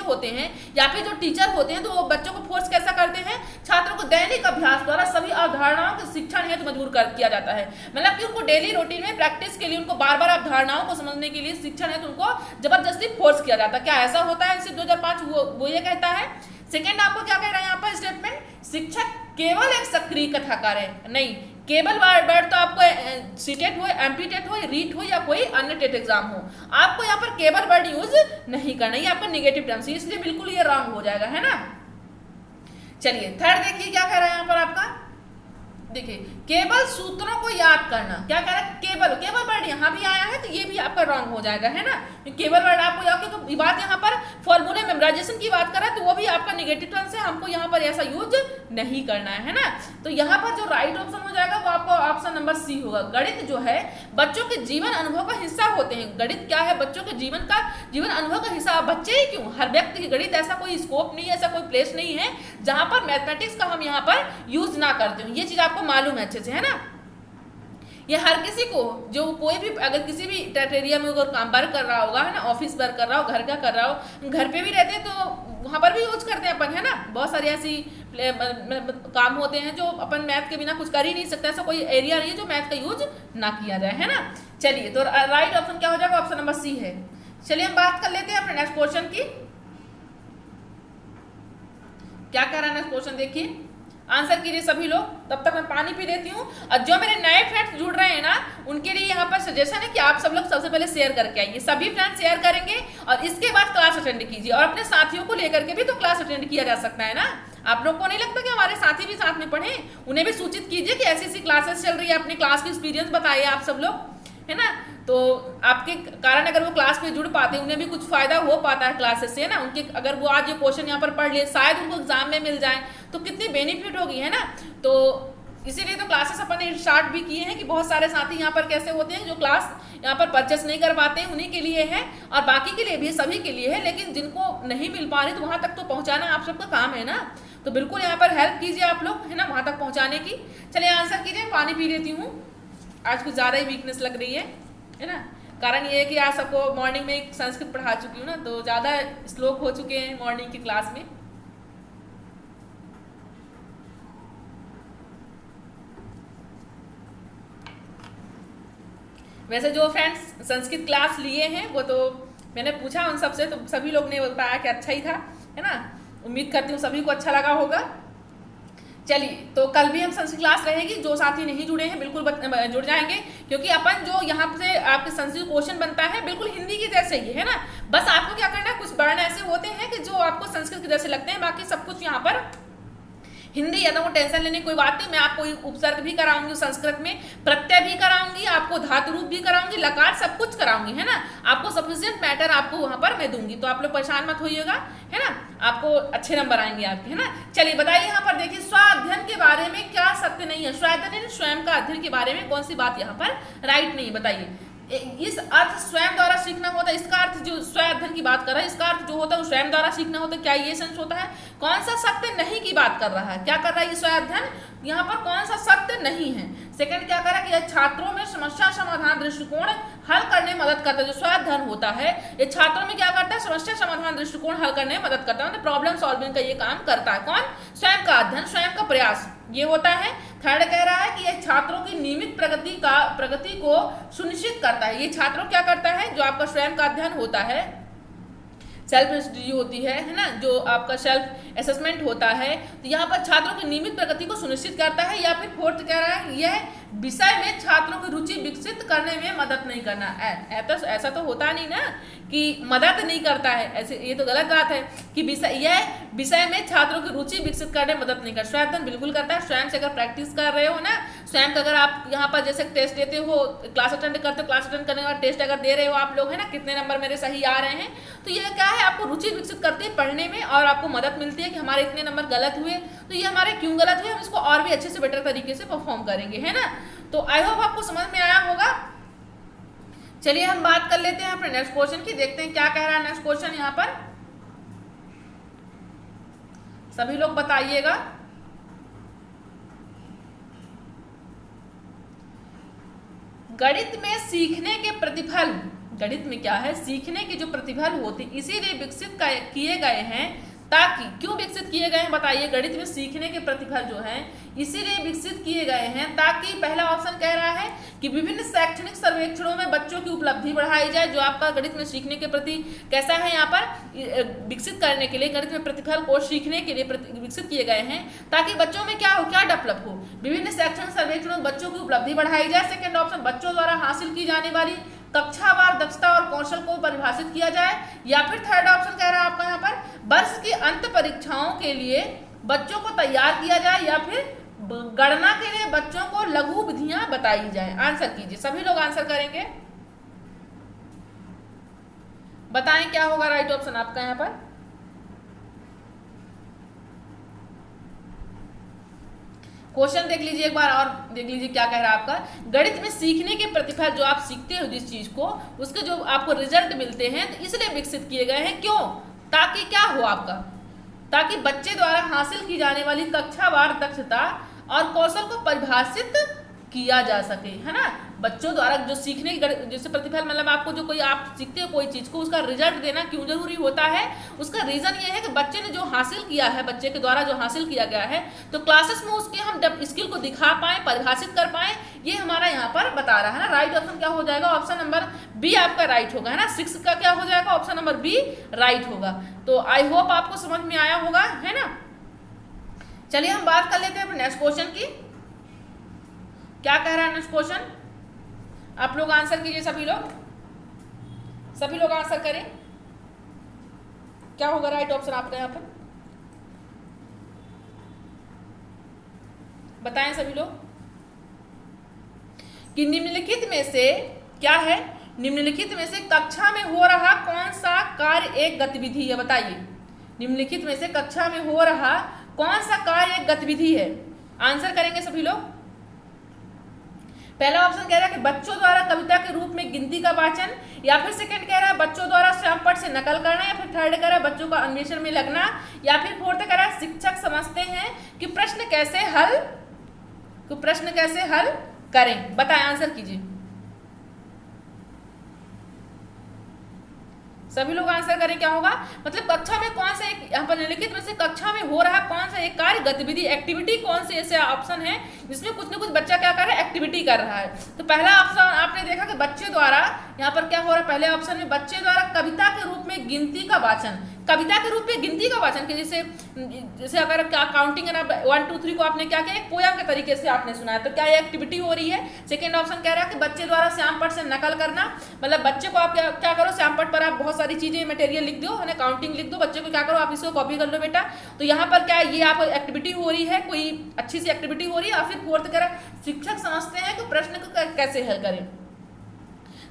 होते हैं या फिर जो टीचर होते हैं, तो वो बच्चों को फोर्स कैसा करते हैं, छात्रों को दैनिक अभ्यास द्वारा सभी अवधारणाओं के शिक्षण हेतु मजबूर किया जाता है। मतलब कि उनको डेली रूटीन में प्रैक्टिस के लिए, उनको बार बार अवधारणाओं को समझने के लिए शिक्षण हेतु उनको जबरदस्ती फोर्स किया जाता है। क्या ऐसा होता है एनसीएफ 2005 वो ये कहता है। सेकेंड आपको क्या कह रहा है यहाँ पर स्टेटमेंट, शिक्षक केवल एक सक्रिय कथाकार है, नहीं, केवल वर्ड तो आपको सीटेट हो, एमपीटेट हो, रीट हो या कोई अन्य टेट एग्जाम हो, आपको यहाँ पर केवल वर्ड यूज नहीं करना, ये आपका निगेटिव टर्म्स है, इसलिए बिल्कुल ये रॉन्ग हो जाएगा, है ना। चलिए थर्ड देखिए क्या कह रहा है यहाँ पर आपका, देखिए केवल सूत्रों को याद करना, क्या कह रहा है, केवल वर्ड यहाँ भी आया है, तो ये भी आपका रॉन्ग हो जाएगा, है ना। केवल वर्ड आपको याद, क्योंकि बात यहाँ पर फॉर्मूले मेमोराइजेशन की बात कर रहा है, तो वो भी आपका निगेटिव टर्म से, हमको यहाँ पर ऐसा यूज नहीं करना है ना। तो यहाँ पर जो राइट ऑप्शन हो जाएगा वो आपको ऑप्शन नंबर सी होगा। गणित जो है बच्चों के जीवन अनुभव का हिस्सा होते हैं। गणित क्या है, बच्चों के जीवन अनुभव का हिस्सा। बच्चे ही क्यों, हर व्यक्ति की गणित ऐसा कोई स्कोप नहीं है, ऐसा कोई प्लेस नहीं है जहां पर मैथमेटिक्स का हम यहाँ पर यूज ना करते हो, ये चीज आपको मालूम है अच्छे से, है ना। ये हर किसी को, जो कोई भी अगर किसी भी टेरिटोरिया में अगर काम वर्क कर रहा होगा, है ना, ऑफिस वर्क कर रहा हो, घर का कर रहा हो, घर पे भी रहते हैं तो वहाँ पर भी यूज करते हैं अपन, है ना। बहुत सारी ऐसी काम होते हैं जो अपन मैथ के बिना कुछ कर ही नहीं सकते, ऐसा कोई एरिया नहीं है जो मैथ का यूज ना किया जाए, है ना। चलिए तो राइट ऑप्शन क्या हो जाएगा, ऑप्शन नंबर सी है। चलिए हम बात कर लेते हैं अपने नेक्स्ट क्वेश्चन की। क्या कह रहा है नेक्स्ट क्वेश्चन, देखिए आंसर कीजिए सभी लोग, तब तक मैं पानी पी लेती हूँ। और जो मेरे नए फ्रेंड्स जुड़ रहे हैं ना, उनके लिए यहाँ पर सजेशन है कि आप सब लोग सबसे पहले शेयर करके आइए, सभी फ्रेंड्स शेयर करेंगे और इसके बाद क्लास अटेंड कीजिए, और अपने साथियों को लेकर के भी तो क्लास अटेंड किया जा सकता है ना। आप लोग को नहीं लगता कि हमारे साथी भी साथ में पढ़े, उन्हें भी सूचित कीजिए कि ऐसी ऐसी क्लासेस चल रही है, अपनी क्लास की एक्सपीरियंस बताइए आप सब लोग, है ना। तो आपके कारण अगर वो क्लास में जुड़ पाते हैं, उन्हें भी कुछ फायदा हो पाता है क्लासेस से, है ना। उनके अगर वो आज ये क्वेश्चन यहाँ पर पढ़ लिए, शायद उनको एग्जाम में मिल जाए, तो कितनी बेनिफिट होगी, है ना। तो इसीलिए तो क्लासेस अपन ने स्टार्ट भी किए हैं कि बहुत सारे साथी यहाँ पर कैसे होते हैं जो क्लास यहाँ पर परचेस नहीं कर पाते हैं, उन्हीं के लिए है और बाकी के लिए भी, सभी के लिए है, लेकिन जिनको नहीं मिल पा रही तो वहाँ तक तो पहुँचाना आप सबका काम है ना। तो बिल्कुल यहाँ पर हेल्प कीजिए आप लोग, है ना, वहाँ तक पहुँचाने की। चलिए आंसर कीजिए, पानी पी लेती हूँ, आज कुछ ज़्यादा ही वीकनेस लग रही है ना। कारण ये है कि आज सबको मॉर्निंग में संस्कृत पढ़ा चुकी हूँ ना, तो ज़्यादा श्लोक हो चुके हैं मॉर्निंग की क्लास में। वैसे जो फ्रेंड्स संस्कृत क्लास लिए हैं वो तो मैंने पूछा उन सबसे, तो सभी लोग ने बताया कि अच्छा ही था, है ना। उम्मीद करती हूँ सभी को अच्छा लगा होगा। चलिए तो कल भी हम संस्कृत क्लास रहेगी, जो साथी नहीं जुड़े हैं बिल्कुल जुड़ जाएंगे, क्योंकि अपन जो यहाँ से आपके संस्कृत क्वेश्चन बनता है बिल्कुल हिंदी की जैसे ही है ना। बस आपको क्या करना है, कुछ वर्ण ऐसे होते हैं कि जो आपको संस्कृत के जैसे लगते हैं, बाकी सब कुछ यहाँ पर हिंदी है, तो वो टेंशन लेने की कोई बात नहीं। मैं आपको उपसर्ग भी कराऊंगी संस्कृत में, प्रत्यय भी कराऊंगी, आपको धातु रूप भी कराऊंगी, लकार सब कुछ कराऊंगी, है ना। आपको सफिशिएंट मैटर आपको वहां पर मैं दूंगी, तो आप लोग परेशान मत होइएगा, है ना। आपको अच्छे नंबर आएंगे आपके, है ना। चलिए बताइए यहाँ पर देखिए, स्व अध्ययन के बारे में क्या सत्य नहीं है। स्व अध्ययन स्वयं का अध्ययन के बारे में कौन सी बात यहाँ पर राइट नहीं, बताइए। इस अर्थ स्वयं द्वारा सीखना होता है, इसका अर्थ जो स्व अध्ययन की बात कर रहा है, इसका अर्थ जो होता है वो स्वयं द्वारा सीखना होता है, क्या ये सेंस होता है। कौन सा सत्य नहीं की बात कर रहा है, क्या कर रहा है ये स्व अध्ययन, यहाँ पर कौन सा सत्य नहीं है। सेकंड क्या कर रहा है कि यह छात्रों में समस्या समाधान दृष्टिकोण हल करने में मदद करता है। जो स्व अध्ययन होता है ये छात्रों में क्या करता है, समस्या समाधान दृष्टिकोण हल करने में मदद करता है, मतलब प्रॉब्लम सॉल्विंग का ये काम करता है। कौन, स्वयं का अध्ययन, स्वयं का प्रयास ये होता है। थर्ड कह रहा है कि यह छात्रों की नियमित प्रगति को सुनिश्चित करता है। ये छात्रों क्या करता है, जो आपका स्वयं का अध्ययन होता है, सेल्फ स्टडी होती है ना, जो आपका सेल्फ असेसमेंट होता है, तो यहाँ पर छात्रों की नियमित प्रगति को सुनिश्चित करता है। या फिर फोर्थ कह रहा है यह विषय में छात्रों की रुचि विकसित करने में मदद नहीं करना। ऐसा तो होता नहीं ना कि मदद नहीं करता है, ऐसे ये तो गलत बात है कि विषय में छात्रों की रुचि विकसित करने में मदद नहीं करता। स्वयं बिल्कुल करता है। स्वयं से अगर प्रैक्टिस कर रहे हो ना, स्वयं का अगर आप यहाँ पर जैसे टेस्ट देते हो, क्लास अटेंड करते हो, क्लास अटेंड करने के बाद टेस्ट अगर दे रहे हो आप लोग है ना, कितने नंबर मेरे सही आ रहे हैं, तो ये क्या है, आपको रुचि विकसित करती है पढ़ने में और आपको मदद मिलती है कि हमारे इतने नंबर गलत हुए, तो ये हमारे क्यों गलत हुए, हम इसको और भी अच्छे से बेटर तरीके से परफॉर्म करेंगे, है ना। तो आई होप आपको समझ में आया होगा। चलिए हम बात कर लेते हैं अपने नेक्स्ट क्वेश्चन की, देखते हैं क्या कह रहा है नेक्स्ट क्वेश्चन यहाँ पर। सभी लोग बताइएगा। गणित में सीखने के प्रतिफल, गणित में क्या है, सीखने के जो प्रतिफल होते इसीलिए विकसित किए गए हैं ताकि, क्यों विकसित किए गए हैं बताइए। गणित में सीखने के प्रतिफल जो हैं इसीलिए विकसित किए गए हैं ताकि, पहला ऑप्शन कह रहा है कि विभिन्न शैक्षणिक सर्वेक्षणों में बच्चों की उपलब्धि बढ़ाई जाए। जो आपका गणित में सीखने के प्रति कैसा है, यहाँ पर विकसित करने के लिए गणित में प्रतिफल को सीखने के लिए विकसित किए गए हैं ताकि बच्चों में क्या हो, क्या डेवलप हो, विभिन्न शैक्षणिक सर्वेक्षणों में बच्चों की उपलब्धि बढ़ाई जाए। सेकेंड ऑप्शन, बच्चों द्वारा हासिल की जाने वाली कक्षावार दक्षता और कौशल को परिभाषित किया जाए। या फिर थर्ड ऑप्शन कह रहा है आपका यहाँ पर, वर्ष की अंत परीक्षाओं के लिए बच्चों को तैयार किया जाए या फिर गणना के लिए बच्चों को लघु विधियां बताई जाए। आंसर कीजिए, सभी लोग आंसर करेंगे, बताएं क्या होगा राइट ऑप्शन आपका यहाँ पर। क्वेश्चन देख लीजिए एक बार और देख लीजिए क्या कह रहा है आपका। गणित में सीखने के प्रतिफल, जो आप सीखते हो जिस चीज को, उसके जो आपको रिजल्ट मिलते हैं, तो इसलिए विकसित किए गए हैं। क्यों, ताकि क्या हो आपका, ताकि बच्चे द्वारा हासिल की जाने वाली कक्षावार दक्षता और कौशल को परिभाषित किया जा सके, है ना। बच्चों द्वारा जो सीखने की जैसे प्रतिफल, मतलब आपको जो कोई आप सीखते हो कोई चीज को, उसका रिजल्ट देना क्यों जरूरी होता है, उसका रीजन ये है कि बच्चे ने जो हासिल किया है, बच्चे के द्वारा जो हासिल किया गया है, तो क्लासेस में उसके हम जब स्किल को दिखा पाए, परिभाषित कर पाए, ये हमारा यहाँ पर बता रहा है ना। राइट ऑप्शन क्या हो जाएगा, ऑप्शन नंबर बी आपका राइट होगा, है ना। 6 का क्या हो जाएगा, ऑप्शन नंबर बी राइट होगा। तो आई होप आपको समझ में आया होगा, है ना। चलिए हम बात कर लेते हैं अपने नेक्स्ट क्वेश्चन की। क्या कह रहा है नेक्स्ट क्वेश्चन, आप लोग आंसर कीजिए, सभी लोग आंसर करें, क्या होगा राइट ऑप्शन आपका यहाँ पर, बताएं सभी लोग कि निम्नलिखित में से क्या है, निम्नलिखित में से कक्षा में हो रहा कौन सा कार्य एक गतिविधि है, बताइए। निम्नलिखित में से कक्षा में हो रहा कौन सा कार्य एक गतिविधि है, आंसर करेंगे सभी लोग। पहला ऑप्शन कह रहा है कि बच्चों द्वारा कविता के रूप में गिनती का वाचन, या फिर सेकंड कह रहा है बच्चों द्वारा श्यामपट्ट से नकल करना, या फिर थर्ड कह रहा है बच्चों का अन्वेषण में लगना, या फिर फोर्थ कह रहा है शिक्षक समझते हैं कि प्रश्न कैसे हल करें, बताएं, आंसर कीजिए, सभी लोग आंसर करें क्या होगा। मतलब कक्षा में कौन सा एक, यहाँ पर निम्नलिखित में से कक्षा में हो रहा कौन सा एक कार्य गतिविधि, एक्टिविटी कौन से ऐसे ऑप्शन है जिसमें कुछ न कुछ बच्चा क्या कर रहा है, एक्टिविटी कर रहा है। तो पहला ऑप्शन आपने देखा कि बच्चे द्वारा, यहाँ पर क्या हो रहा है, पहले ऑप्शन में बच्चे द्वारा कविता के रूप में गिनती का वाचन, कविता के रूप में गिनती का वाचन के जैसे अगर क्या काउंटिंग 1 2 3 को आपने क्या किया, एक पोयम के तरीके से आपने सुनाया, तो क्या ये एक्टिविटी हो रही है। सेकंड ऑप्शन कह रहा है कि बच्चे द्वारा श्यामपट्ट से नकल करना, मतलब बच्चे को आप क्या करो, श्यामपट्ट पर आप बहुत सारी चीजें मटेरियल लिख दो, है ना, काउंटिंग लिख दो, बच्चे को क्या करो, आप इसको कॉपी कर लो बेटा। तो यहाँ पर क्या है, ये आप एक्टिविटी हो रही है, कोई अच्छी सी एक्टिविटी हो रही है। और फिर फोर्थ कह रहा है शिक्षक समझते हैं कि प्रश्न को कैसे हल करें,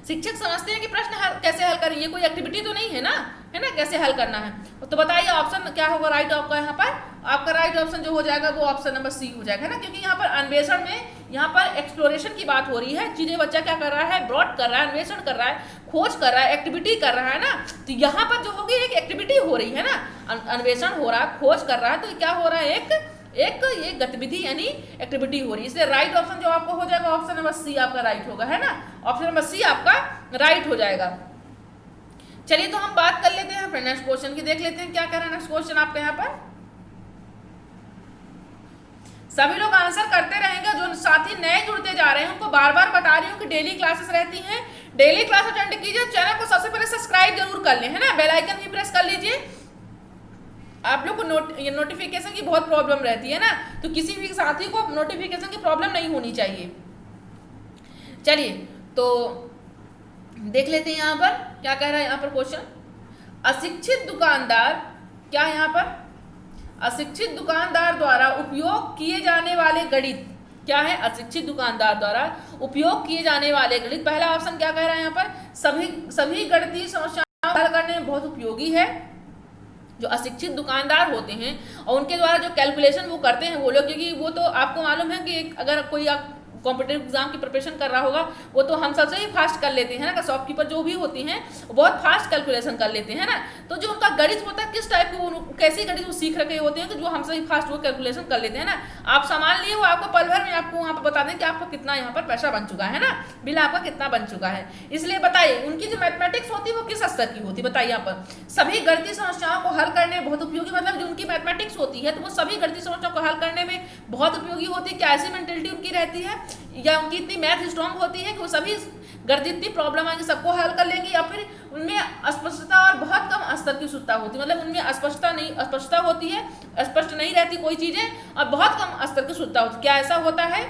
शिक्षक समझते हैं कि प्रश्न कैसे हल करें, ये कोई एक्टिविटी तो नहीं है ना, है ना, कैसे हल करना है। तो बताइए ऑप्शन क्या होगा राइट आपका, यहाँ पर आपका राइट ऑप्शन जो हो जाएगा वो ऑप्शन नंबर सी हो जाएगा, है ना। क्योंकि यहाँ पर अन्वेषण में, यहाँ पर एक्सप्लोरेशन की बात हो रही है, चीजें बच्चा क्या कर रहा है, ब्रॉड कर रहा है, अन्वेषण कर रहा है, खोज कर रहा है, एक्टिविटी कर रहा है ना। तो यहाँ पर जो होगी एक एक्टिविटी हो रही है ना, अन्वेषण हो रहा है, खोज कर रहा है, तो क्या हो रहा है, एक गतिविधि यानी एक्टिविटी हो रही है। इसलिए राइट ऑप्शन जो आपको हो जाएगा ऑप्शन नंबर सी आपका राइट होगा, है ना, ऑप्शन नंबर सी आपका राइट हो जाएगा। चलिए तो हम बात कर लेते हैं नेक्स्ट क्वेश्चन की, देख लेते हैं क्या कह रहा है नेक्स्ट क्वेश्चन आपका यहाँ पर। सभी लोग आंसर करते रहेंगे। जो साथी नए जुड़ते जा रहे हैं उनको बार बार बता रही हूँ कि डेली क्लासेस रहती हैं, डेली क्लास अटेंड कीजिए। चैनल को सबसे पहले सब्सक्राइब जरूर कर लें, है ना, बेल आइकन भी प्रेस कर लीजिए। आप लोग को नोटिफिकेशन की बहुत प्रॉब्लम रहती है ना, तो किसी भी साथी को नोटिफिकेशन की प्रॉब्लम नहीं होनी चाहिए। चलिए तो देख लेते हैं यहाँ पर क्या कह रहा है। यहाँ पर क्वेश्चन, अशिक्षित दुकानदार, क्या है यहाँ पर, अशिक्षित दुकानदार द्वारा उपयोग किए जाने वाले गणित, क्या है, अशिक्षित दुकानदार द्वारा उपयोग किए जाने वाले गणित। पहला ऑप्शन क्या कह रहा है यहाँ पर, सभी गणितीय समस्याओं को हल करने में बहुत उपयोगी है। जो अशिक्षित दुकानदार होते हैं और उनके द्वारा जो कैलकुलेशन वो करते हैं वो लोग, क्योंकि वो तो आपको मालूम है कि अगर कोई आप कॉम्पिटेटिव एग्जाम की प्रिपरेशन कर रहा होगा वो तो हम सबसे ही फास्ट कर लेते हैं ना, शॉपकीपर जो भी होती हैं वो बहुत फास्ट कैलकुलेशन कर लेते हैं ना। तो जो उनका गणित होता है किस टाइप के, कैसी गणित वो सीख रखे होते हैं कि जो हमसे ही फास्ट वो कैलकुलेशन कर लेते हैं ना। आप सामान लिए वो आपको पल भर में आपको वहाँ पर बता दें कि आपका कितना यहाँ पर पैसा बन चुका है ना, बिल आपका कितना बन चुका है। इसलिए बताइए उनकी जो मैथमेटिक्स होती है वो किस स्तर की होती है, बताइए। यहाँ पर सभी गणितीय समस्याओं को हल करने में बहुत उपयोगी, मतलब जो उनकी मैथमेटिक्स होती है तो वो सभी गणितीय समस्याओं को हल करने में बहुत उपयोगी होती है। क्या ऐसी मेंटेलिटी उनकी रहती है या उनकी इतनी मैथ स्ट्रांग होती है कि वो सभी जितनी प्रॉब्लम आएंगी सबको हल कर लेंगे, या फिर उनमें अस्पष्टता और बहुत कम स्तर की शुद्धता होती है, मतलब उनमें अस्पष्टता होती है, स्पष्ट नहीं रहती कोई चीजें और बहुत कम स्तर की शुद्धता होती है। क्या ऐसा होता है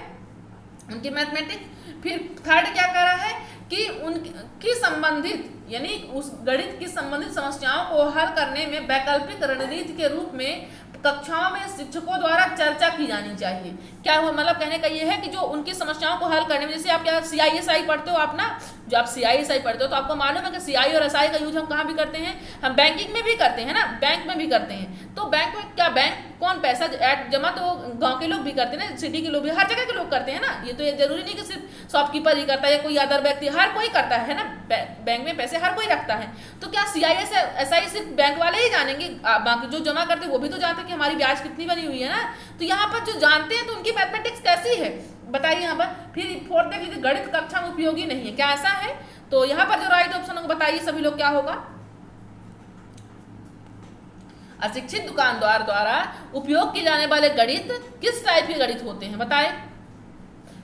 उनकी मैथमेटिक्स। फिर थर्ड क्या कह रहा है कि उनकी संबंधित यानी उस गणित की संबंधित समस्याओं को हल करने में वैकल्पिक रणनीति के रूप में कक्षाओं में शिक्षकों द्वारा चर्चा की जानी चाहिए। क्या हो, मतलब कहने का ये है कि जो उनकी समस्याओं को हल करने में, जैसे आप क्या CISI पढ़ते हो आप ना, जो आप CISI पढ़ते हो तो आपको मालूम है कि CI और SI का यूज हम कहाँ भी करते हैं, हम बैंकिंग में भी करते हैं ना, बैंक में भी करते हैं। तो बैंक में क्या, बैंक कौन पैसा जमा तो गाँव के लोग भी करते हैं ना, सिटी के लोग भी, हर जगह के लोग करते हैं ना। ये तो ये जरूरी नहीं कि सिर्फ शॉपकीपर ही करता है या कोई अदर व्यक्ति, हर कोई करता है ना, बैंक में पैसे हर कोई रखता है। तो क्या CISI सिर्फ बैंक वाले ही जानेंगे, बाकी जो जमा करते वो भी तो जानते हैं कि हमारी ब्याज कितनी बनी हुई है ना। तो यहाँ पर जो जानते हैं तो उनकी मैथमेटिक्स कैसी है बताइए यहाँ पर। फिर फोर्थ देख लीजिए, गणित कक्षा में उपयोगी नहीं है, क्या ऐसा है। तो यहाँ पर जो राइट ऑप्शन होगा बताइए सभी लोग क्या होगा, अशिक्षित दुकानदार द्वारा उपयोग किए जाने वाले गणित किस टाइप के गणित होते हैं बताएं।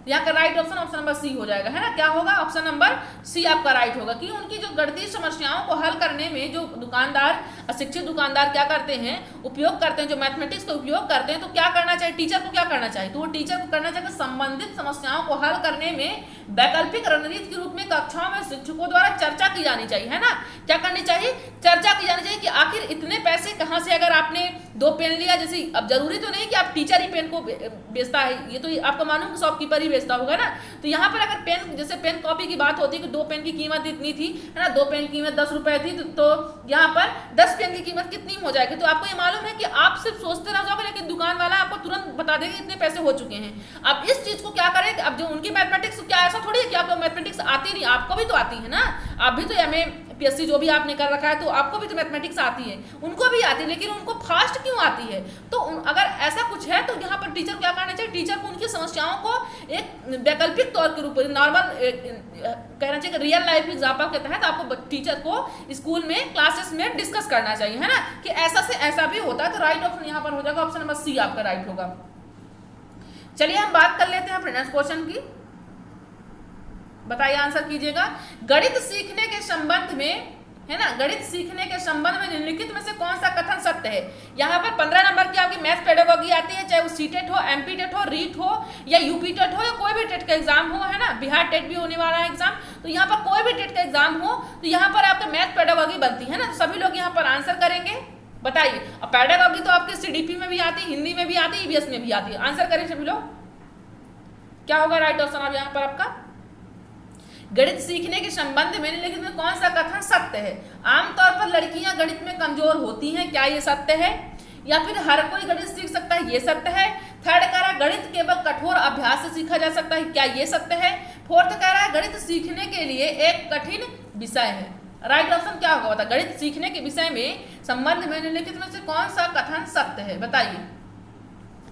यहाँ का right option option number C हो जाएगा, है ना। क्या होगा, ऑप्शन नंबर सी आपका राइट होगा कि उनकी जो गणितीय समस्याओं को हल करने में जो दुकानदार, अशिक्षित दुकानदार क्या करते हैं, उपयोग करते हैं, जो मैथमेटिक्स का उपयोग करते हैं। तो क्या करना चाहिए, टीचर को क्या करना चाहिए, तो वो टीचर को करना चाहिए संबंधित समस्याओं को हल करने में वैकल्पिक रणनीति के रूप में कक्षाओं में शिक्षकों द्वारा चर्चा की जानी चाहिए, है ना। क्या करनी चाहिए, चर्चा की जानी चाहिए कि आखिर इतने पैसे कहाँ से, अगर आपने 2 पेन लिया, जैसे अब जरूरी तो नहीं कि आप टीचर ही पेन को बेचता है, ये तो आपको मालूम शॉपकीपर ही बेचता होगा ना। तो यहाँ पर अगर पेन, जैसे पेन कॉपी की बात होती है कि 2 पेन की कीमत इतनी थी, है ना, 2 पेन की कीमत 10 रुपए थी, तो यहाँ पर 10 पेन की कीमत कितनी हो जाएगी। तो आपको ये मालूम है कि आप सिर्फ सोचते रह जाओगे लेकिन दुकान वाला आपको तुरंत बता देगा इतने पैसे हो चुके हैं। अब इस चीज को क्या करें, अब जो उनकी मैथमेटिक्स, क्या ऐसा थोड़ी है कि आपको मैथमेटिक्स आती नहीं, आपको भी तो आती है ना, आप भी तो MA PSC जो भी आपने कर रखा है तो आपको भी तो मैथमेटिक्स आती है, उनको भी आती है, लेकिन उनको फास्ट क्यों आती है। तो अगर ऐसा कुछ है तो यहाँ पर टीचर क्या करना चाहिए, टीचर को उनकी समस्याओं को एक वैकल्पिक तौर के रूप में, नॉर्मल कहना चाहिए, रियल लाइफ एग्जाम्पल के तहत आपको टीचर को स्कूल में क्लासेस में डिस्कस करना चाहिए, है ना, कि ऐसा से ऐसा भी होता है। तो राइट ऑप्शन यहाँ पर हो जाएगा, ऑप्शन नंबर सी आपका राइट होगा। चलिए हम बात कर लेते हैं अपने नेक्स्ट क्वेश्चन की, बताइए आंसर कीजिएगा। गणित सीखने के संबंध में, है ना, गणित सीखने के संबंध में निम्नलिखित में से कौन सा कथन सत्य है। यहाँ पर 15 नंबर की आपकी मैथ पेडागोगी आती है, चाहे वो CTET हो, MP टेट हो, रीट हो या UP टेट हो या कोई भी टेट का एग्जाम हो, है ना, बिहार टेट भी होने वाला है एग्जाम। तो यहाँ पर कोई भी टेट का एग्जाम हो तो यहाँ पर आपका मैथ पेडागोगी बनती है ना। तो सभी लोग यहाँ पर आंसर करेंगे, बताइए। और पेडागोगी तो आपके CDP में भी आती है, हिंदी में भी आती है, EVS में भी आती है। आंसर करें सभी लोग, क्या होगा राइट ऑप्शन अब यहाँ पर आपका। गणित सीखने के संबंध में निम्नलिखित में कौन सा कथन सत्य है। आमतौर पर लड़कियां गणित में कमजोर होती हैं, क्या ये सत्य है, या फिर हर कोई गणित सीख सकता है, ये सत्य है। थर्ड कह रहा है गणित केवल कठोर अभ्यास से सीखा जा सकता है, क्या ये सत्य है। फोर्थ कह रहा है गणित सीखने के लिए एक कठिन विषय है। राइट ऑप्शन क्या होगा बता, गणित सीखने के विषय में संबंध में निम्नलिखित में से कौन सा कथन सत्य है, बताइए।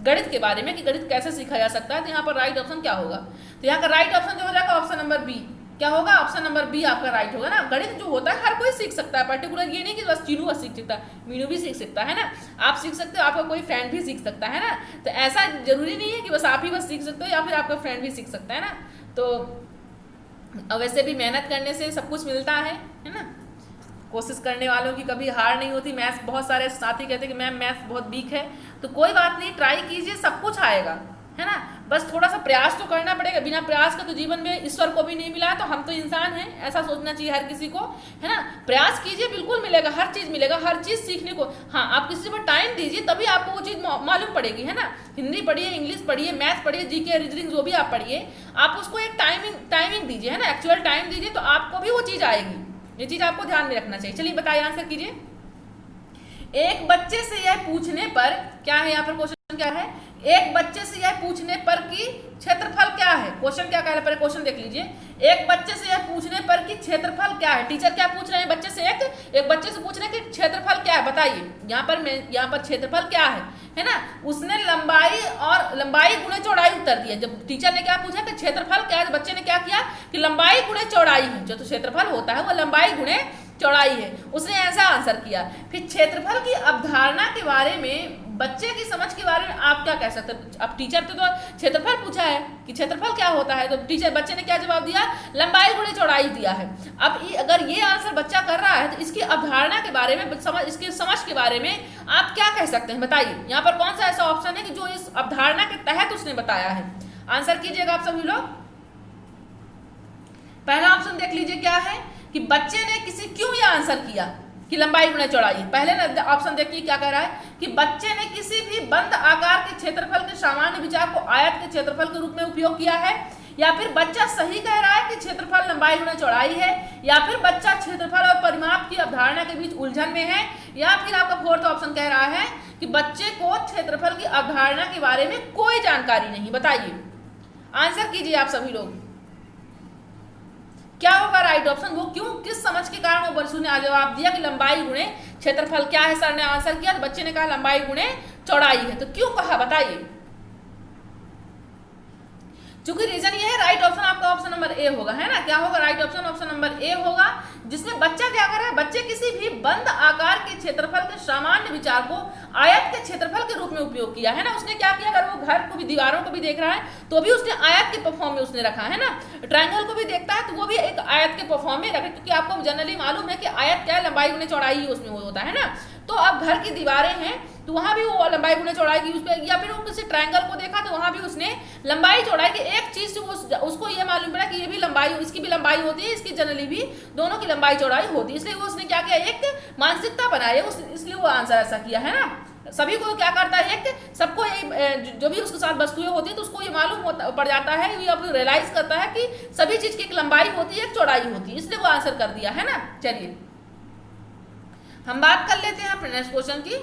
गणित के बारे में कि गणित कैसे सीखा जा सकता है, तो यहाँ पर राइट ऑप्शन क्या होगा। तो यहाँ का राइट ऑप्शन जो हो जाएगा ऑप्शन नंबर बी, क्या होगा, ऑप्शन नंबर बी आपका राइट होगा ना। गणित जो होता है हर कोई सीख सकता है, पर्टिकुलर ये नहीं कि बस चीनू बस सीख सकता है, मीनू भी सीख सकता है ना, आप सीख सकते हो, आपका कोई फ्रेंड भी सीख सकता है ना। तो ऐसा जरूरी नहीं है कि बस आप ही बस सीख सकते हो या फिर आपका फ्रेंड भी सीख सकता है ना। तो वैसे भी मेहनत करने से सब कुछ मिलता है ना। कोशिश करने वालों की कभी हार नहीं होती। मैथ्स बहुत सारे साथी कहते हैं कि मैम मैथ्स बहुत वीक है, तो कोई बात नहीं, ट्राई कीजिए, सब कुछ आएगा, है ना। बस थोड़ा सा प्रयास तो करना पड़ेगा, बिना प्रयास का तो जीवन में ईश्वर को भी नहीं मिला है, तो हम तो इंसान हैं, ऐसा सोचना चाहिए हर किसी को, है ना। प्रयास कीजिए, बिल्कुल मिलेगा, हर चीज़ मिलेगा, हर चीज़ सीखने को। हाँ, आप किसी पर टाइम दीजिए तभी आपको वो चीज़ मालूम पड़ेगी, है ना। हिंदी पढ़िए, इंग्लिश पढ़िए, मैथ पढ़िए, जीके रीजनिंग जो भी आप पढ़िए, आप उसको एक टाइमिंग दीजिए, है ना, एक्चुअल टाइम दीजिए, तो आपको भी वो चीज़ आएगी। ये चीज़ आपको ध्यान में रखना चाहिए। चलिए बताइए, आंसर कीजिए। एक बच्चे से यह पूछने पर, क्या है यहाँ पर क्वेश्चन, क्या है, एक बच्चे से यह पूछने पर कि क्षेत्रफल क्या है। क्वेश्चन क्या कह रहा है, क्वेश्चन देख लीजिए। एक बच्चे से यह पूछने पर कि क्षेत्रफल क्या है, टीचर क्या पूछ रहे हैं बच्चे से, एक बच्चे से पूछ रहे हैं कि क्षेत्रफल क्या है, बताइए। यहाँ पर क्षेत्रफल क्या है ना। उसने लंबाई गुणे चौड़ाई उत्तर दिया। जब टीचर ने क्या पूछा कि क्षेत्रफल क्या है, तो बच्चे ने क्या किया कि लंबाई गुणे चौड़ाई है, जो तो क्षेत्रफल होता है वो लंबाई गुणे चौड़ाई है, उसने ऐसा आंसर किया। फिर क्षेत्रफल की अवधारणा के बारे में, बच्चे की समझ के बारे में आप क्या कह सकते हैं। अब टीचर तो क्षेत्रफल पूछा है कि क्षेत्रफल क्या होता है, तो बच्चे ने क्या जवाब दिया, लंबाई गुणे चौड़ाई दिया है। अब अगर ये आंसर बच्चा कर रहा है तो इसकी अवधारणा के बारे में, इसकी समझ के बारे में आप क्या कह सकते हैं, बताइए। यहाँ पर कौन सा ऐसा ऑप्शन है कि जो इस अवधारणा के तहत उसने बताया है, आंसर कीजिएगा आप सभी लोग। पहला ऑप्शन देख लीजिए, क्या है कि बच्चे ने क्यों यह आंसर किया कि लंबाई गुणे चौड़ाई। पहले ऑप्शन देखिए क्या कह रहा है कि बच्चे ने किसी भी बंद आकार के क्षेत्रफल के सामान्य विचार को आयत के क्षेत्रफल के रूप में उपयोग किया है, या फिर बच्चा सही कह रहा है कि क्षेत्रफल लंबाई गुणे चौड़ाई है, या फिर बच्चा क्षेत्रफल और परिमाप की अवधारणा के बीच उलझन में है, या फिर आपका फोर्थ ऑप्शन कह रहा है कि बच्चे को क्षेत्रफल की अवधारणा के बारे में कोई जानकारी नहीं। बताइए, आंसर कीजिए आप सभी लोग, क्या होगा राइट ऑप्शन। वो क्यों, किस समझ के कारण वो बच्चों ने जवाब दिया कि लंबाई गुणे क्षेत्रफल क्या है, सर ने आंसर किया, तो बच्चे ने कहा लंबाई गुणे चौड़ाई है, तो क्यों कहा, बताइए। चूंकि रीजन ये है, राइट ऑप्शन आपका ऑप्शन नंबर ए होगा, है ना। क्या होगा राइट ऑप्शन नंबर ए होगा, जिसमें बच्चा क्या कर रहा है, बच्चे किसी भी बंद आकार के क्षेत्रफल के सामान्य विचार को आयत के क्षेत्रफल के रूप में उपयोग किया, है ना। उसने क्या किया, अगर वो घर को भी, दीवारों को भी देख रहा है तो भी उसने आयत के फॉर्म में उसने रखा, है ना। ट्रायंगल को भी देखता है तो वो भी एक आयत के फॉर्म में रखा, क्योंकि आपको जनरली मालूम है कि आयत क्या है, लंबाई गुणे चौड़ाई उसमें होता है ना। तो अब घर की दीवारें हैं तो वहां भी वो लंबाई गुणे चौड़ाई की उस पर, या फिर वो किसी ट्रायंगल को देखा तो वहां भी उसने लंबाई चौड़ाई की एक चीज से उसको ये मालूम पड़ा कि ये भी लंबाई, इसकी भी लंबाई होती है, इसकी जनरली भी दोनों की लंबाई चौड़ाई होती है, इसलिए वो उसने क्या किया, एक मानसिकता बनाई, इसलिए वो आंसर ऐसा किया, है ना। सभी को क्या करता है, एक सबको यही, जो भी उसके साथ वस्तुएं होती है तो उसको ये मालूम पड़ जाता है, ये अब रियलाइज करता है कि सभी चीज की एक लंबाई होती है, एक चौड़ाई होती है, इसलिए वो आंसर कर दिया, है ना। चलिए हम बात कर लेते हैं अपने नेक्स्ट क्वेश्चन की,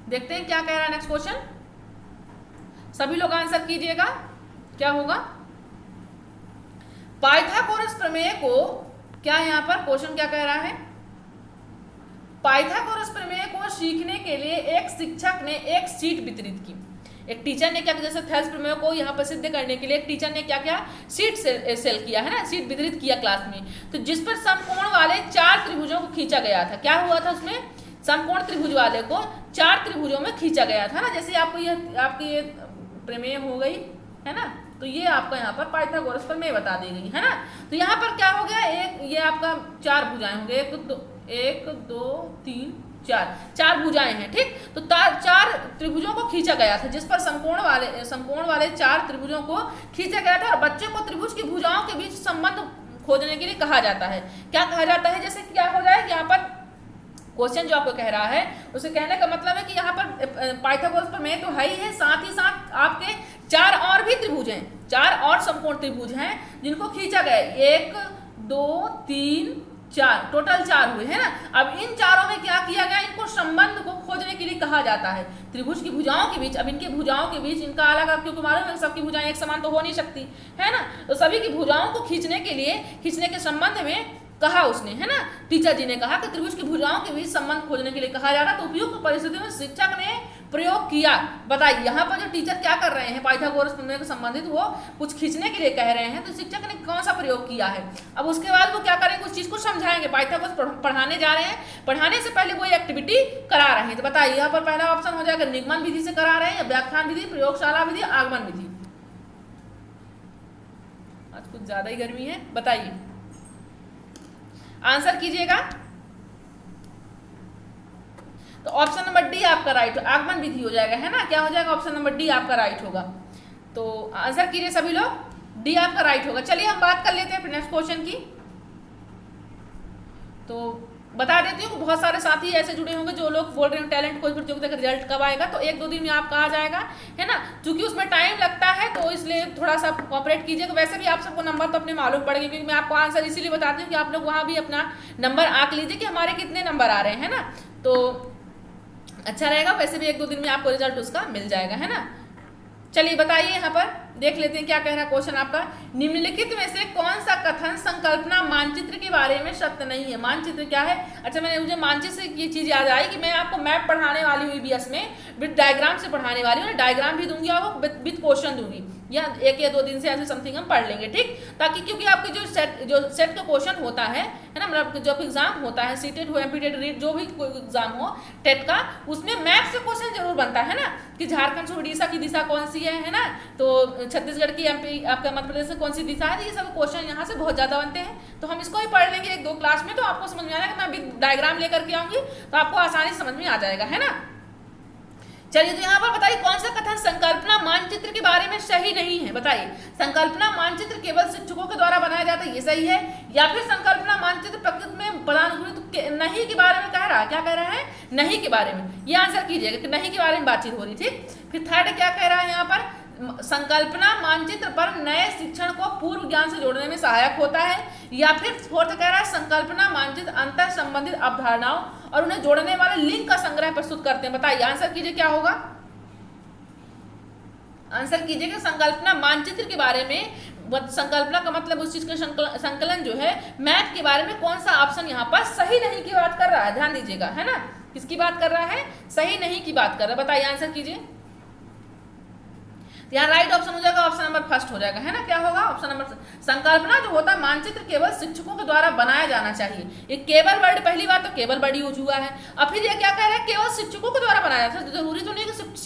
देखते हैं क्या कह रहा है नेक्स्ट क्वेश्चन। सभी लोग आंसर कीजिएगा, क्या होगा। पाइथागोरस प्रमेय को, क्या यहाँ पर क्वेश्चन क्या कह रहा है, पाइथागोरस प्रमेय को सीखने के लिए एक शिक्षक ने एक शीट वितरित की। एक टीचर ने क्या किया, जैसे थेल्स प्रमेय को यहाँ पर सिद्ध करने के लिए एक टीचर ने क्या किया, शीट सेल किया, है ना, शीट वितरित किया क्लास में, तो जिस पर समकोण वाले 4 त्रिभुजों को खींचा गया था। क्या हुआ था उसमें, समकोण त्रिभुज वाले को 4 त्रिभुजों में खींचा गया था ना। जैसे आपको ये आपकी ये प्रमेय हो गई, है ना, तो ये आपका यहाँ पर पाइथागोरस प्रमेय बता दी गई, है ना। तो यहाँ पर क्या हो गया, एक ये आपका 4 भुजाएं होंगे, 1 2 3 4 भुजाएं हैं, ठीक। तो 4 त्रिभुजों को खींचा गया था, जिस पर समकोण वाले 4 त्रिभुजों को खींचा गया था, और बच्चे को त्रिभुज की भुजाओं के बीच संबंध खोजने के लिए कहा जाता है। क्या कहा जाता है, जैसे क्या हो जाए, यहाँ पर क्वेश्चन जो आपको कह रहा है उसे कहने का मतलब है कि यहाँ पर पाइथागोरस प्रमेय तो है ही है, साथ ही साथ आपके 4 और भी त्रिभुज हैं, 4 और समकोण त्रिभुज हैं जिनको खींचा गया, 1 2 3 4, टोटल 4 हुए, है ना। अब इन चारों में क्या किया गया, इनको संबंध को खोजने के लिए कहा जाता है, त्रिभुज की भुजाओं के बीच। अब इनके भुजाओं के बीच इनका अलग, क्योंकि मालूम है सबकी भुजाएं एक समान तो हो नहीं सकती, है ना। तो सभी की भुजाओं को खींचने के संबंध में कहा उसने, है ना। टीचर जी ने कहा कि त्रिभुज की भुजाओं के बीच संबंध खोजने के लिए कहा जा रहा। तो उपयुक्त परिस्थिति में शिक्षक ने प्रयोग किया। बताइए यहाँ पर जो टीचर क्या कर रहे हैं, पाइथागोरस प्रमेय से संबंधित वो कुछ खींचने के लिए कह रहे हैं, तो शिक्षक ने कौन सा प्रयोग किया है। अब उसके बाद वो क्या करेंगे, उस चीज को समझाएंगे। पाइथागोरस पढ़ाने जा रहे हैं, पढ़ाने से पहले वो एक्टिविटी करा रहे हैं। तो बताइए यहाँ पर पहला ऑप्शन हो जाएगा निगमन विधि से करा रहे हैं, या व्याख्यान विधि, प्रयोगशाला विधि, आगमन विधि। आज कुछ ज्यादा ही गर्मी है, बताइए आंसर कीजिएगा। तो ऑप्शन नंबर डी आपका राइट, आगमन विधि हो जाएगा, है ना। क्या हो जाएगा, ऑप्शन नंबर डी आपका राइट होगा। तो आंसर कीजिए सभी लोग, डी आपका राइट होगा। चलिए हम बात कर लेते हैं नेक्स्ट क्वेश्चन की। तो बता देती हूँ बहुत सारे साथी ऐसे जुड़े होंगे जो लोग बोल रहे हैं टैलेंट खोज प्रतियोगिता का रिजल्ट कब आएगा। तो 1-2 दिन में आपका आ जाएगा, है ना। क्योंकि उसमें टाइम लगता है तो इसलिए थोड़ा सा कोऑपरेट कीजिएगा। वैसे भी आप सबको नंबर तो अपने मालूम पड़ेंगे, क्योंकि मैं आपको आंसर इसीलिए बताती हूँ कि आप लोग वहाँ भी अपना नंबर आंक लीजिए कि हमारे कितने नंबर आ रहे हैं, है ना। तो अच्छा रहेगा। वैसे भी 1-2 दिन में आपको रिजल्ट उसका मिल जाएगा, है ना। चलिए बताइए, यहाँ पर देख लेते हैं क्या कह रहा है क्वेश्चन आपका। निम्नलिखित में से कौन सा कथन संकल्पना मानचित्र के बारे में सत्य नहीं है। मानचित्र क्या है, अच्छा मुझे मानचित्र से ये चीज याद आई कि मैं आपको मैप पढ़ाने वाली हुई ईबीएस में विद डायग्राम से पढ़ाने वाली हूँ। डायग्राम भी दूंगी और विद क्वेश्चन दूंगी, या 1 या 2 दिन से ऐसे समथिंग हम पढ़ लेंगे, ठीक। ताकि क्योंकि आपके जो सेट का क्वेश्चन होता है ना, मतलब जब एग्जाम होता है, सीटेट हो, एमपीटेट, रीट, जो भी कोई एग्जाम हो टेट का, उसमें मैप से क्वेश्चन जरूर बनता है ना, कि झारखंड से उड़ीसा की दिशा कौन सी है ना। तो छत्तीसगढ़ की एमपी आपका मध्य प्रदेश से कौन सी दिशा है। तो ये सब क्वेश्चन यहाँ से बहुत ज्यादा बनते हैं। तो हम इसको ही पढ़ लेंगे 1-2 क्लास में, तो आपको समझ में आएगा कि मैं अभी डायग्राम लेकर के आऊंगी, तो आपको आसानी समझ में आ जाएगा, है ना। चलिए तो यहाँ पर बताइए कौन सा कथन संकल्पना मानचित्र के बारे में सही नहीं है। बताइए, संकल्पना मानचित्र केवल शिक्षकों के द्वारा बनाया जाता है, ये सही है, या फिर संकल्पना मानचित्र प्रकृति में पदानुक्रमित नहीं के बारे में कह रहा है। क्या कह रहा है, नहीं के बारे में। ये आंसर कीजिएगा कि नहीं के बारे में बातचीत हो रही थी। फिर थर्ड क्या कह रहा है यहाँ पर, संकल्पना मानचित्र पर नए शिक्षण को पूर्व ज्ञान से जोड़ने में सहायक होता है, या फिर फोर्थ कह रहा है संकल्पना मानचित्र अंतर संबंधित अवधारणाओं और उन्हें जोड़ने वाले लिंक का संग्रह प्रस्तुत करते हैं। बताइए आंसर कीजिए क्या होगा। आंसर कीजिए कि संकल्पना मानचित्र के बारे में, संकल्पना का मतलब उस चीज का संकलन जो है, मैप के बारे में कौन सा ऑप्शन यहाँ पर सही नहीं की बात कर रहा है। ध्यान दीजिएगा, है ना, किसकी बात कर रहा है, सही नहीं की बात कर रहा है। बताइए आंसर कीजिए। यहाँ राइट ऑप्शन हो जाएगा, ऑप्शन नंबर फर्स्ट हो जाएगा, है ना। क्या होगा, ऑप्शन नंबर, संकल्पना जो होता है मानचित्र केवल शिक्षकों के द्वारा बनाया जाना चाहिए। ये केवल वर्ड, पहली बात तो केवल वर्ड यूज हुआ है। अब फिर ये क्या कह रहा है, केवल शिक्षकों के द्वारा बनाया जाता है। जरूरी तो नहीं कि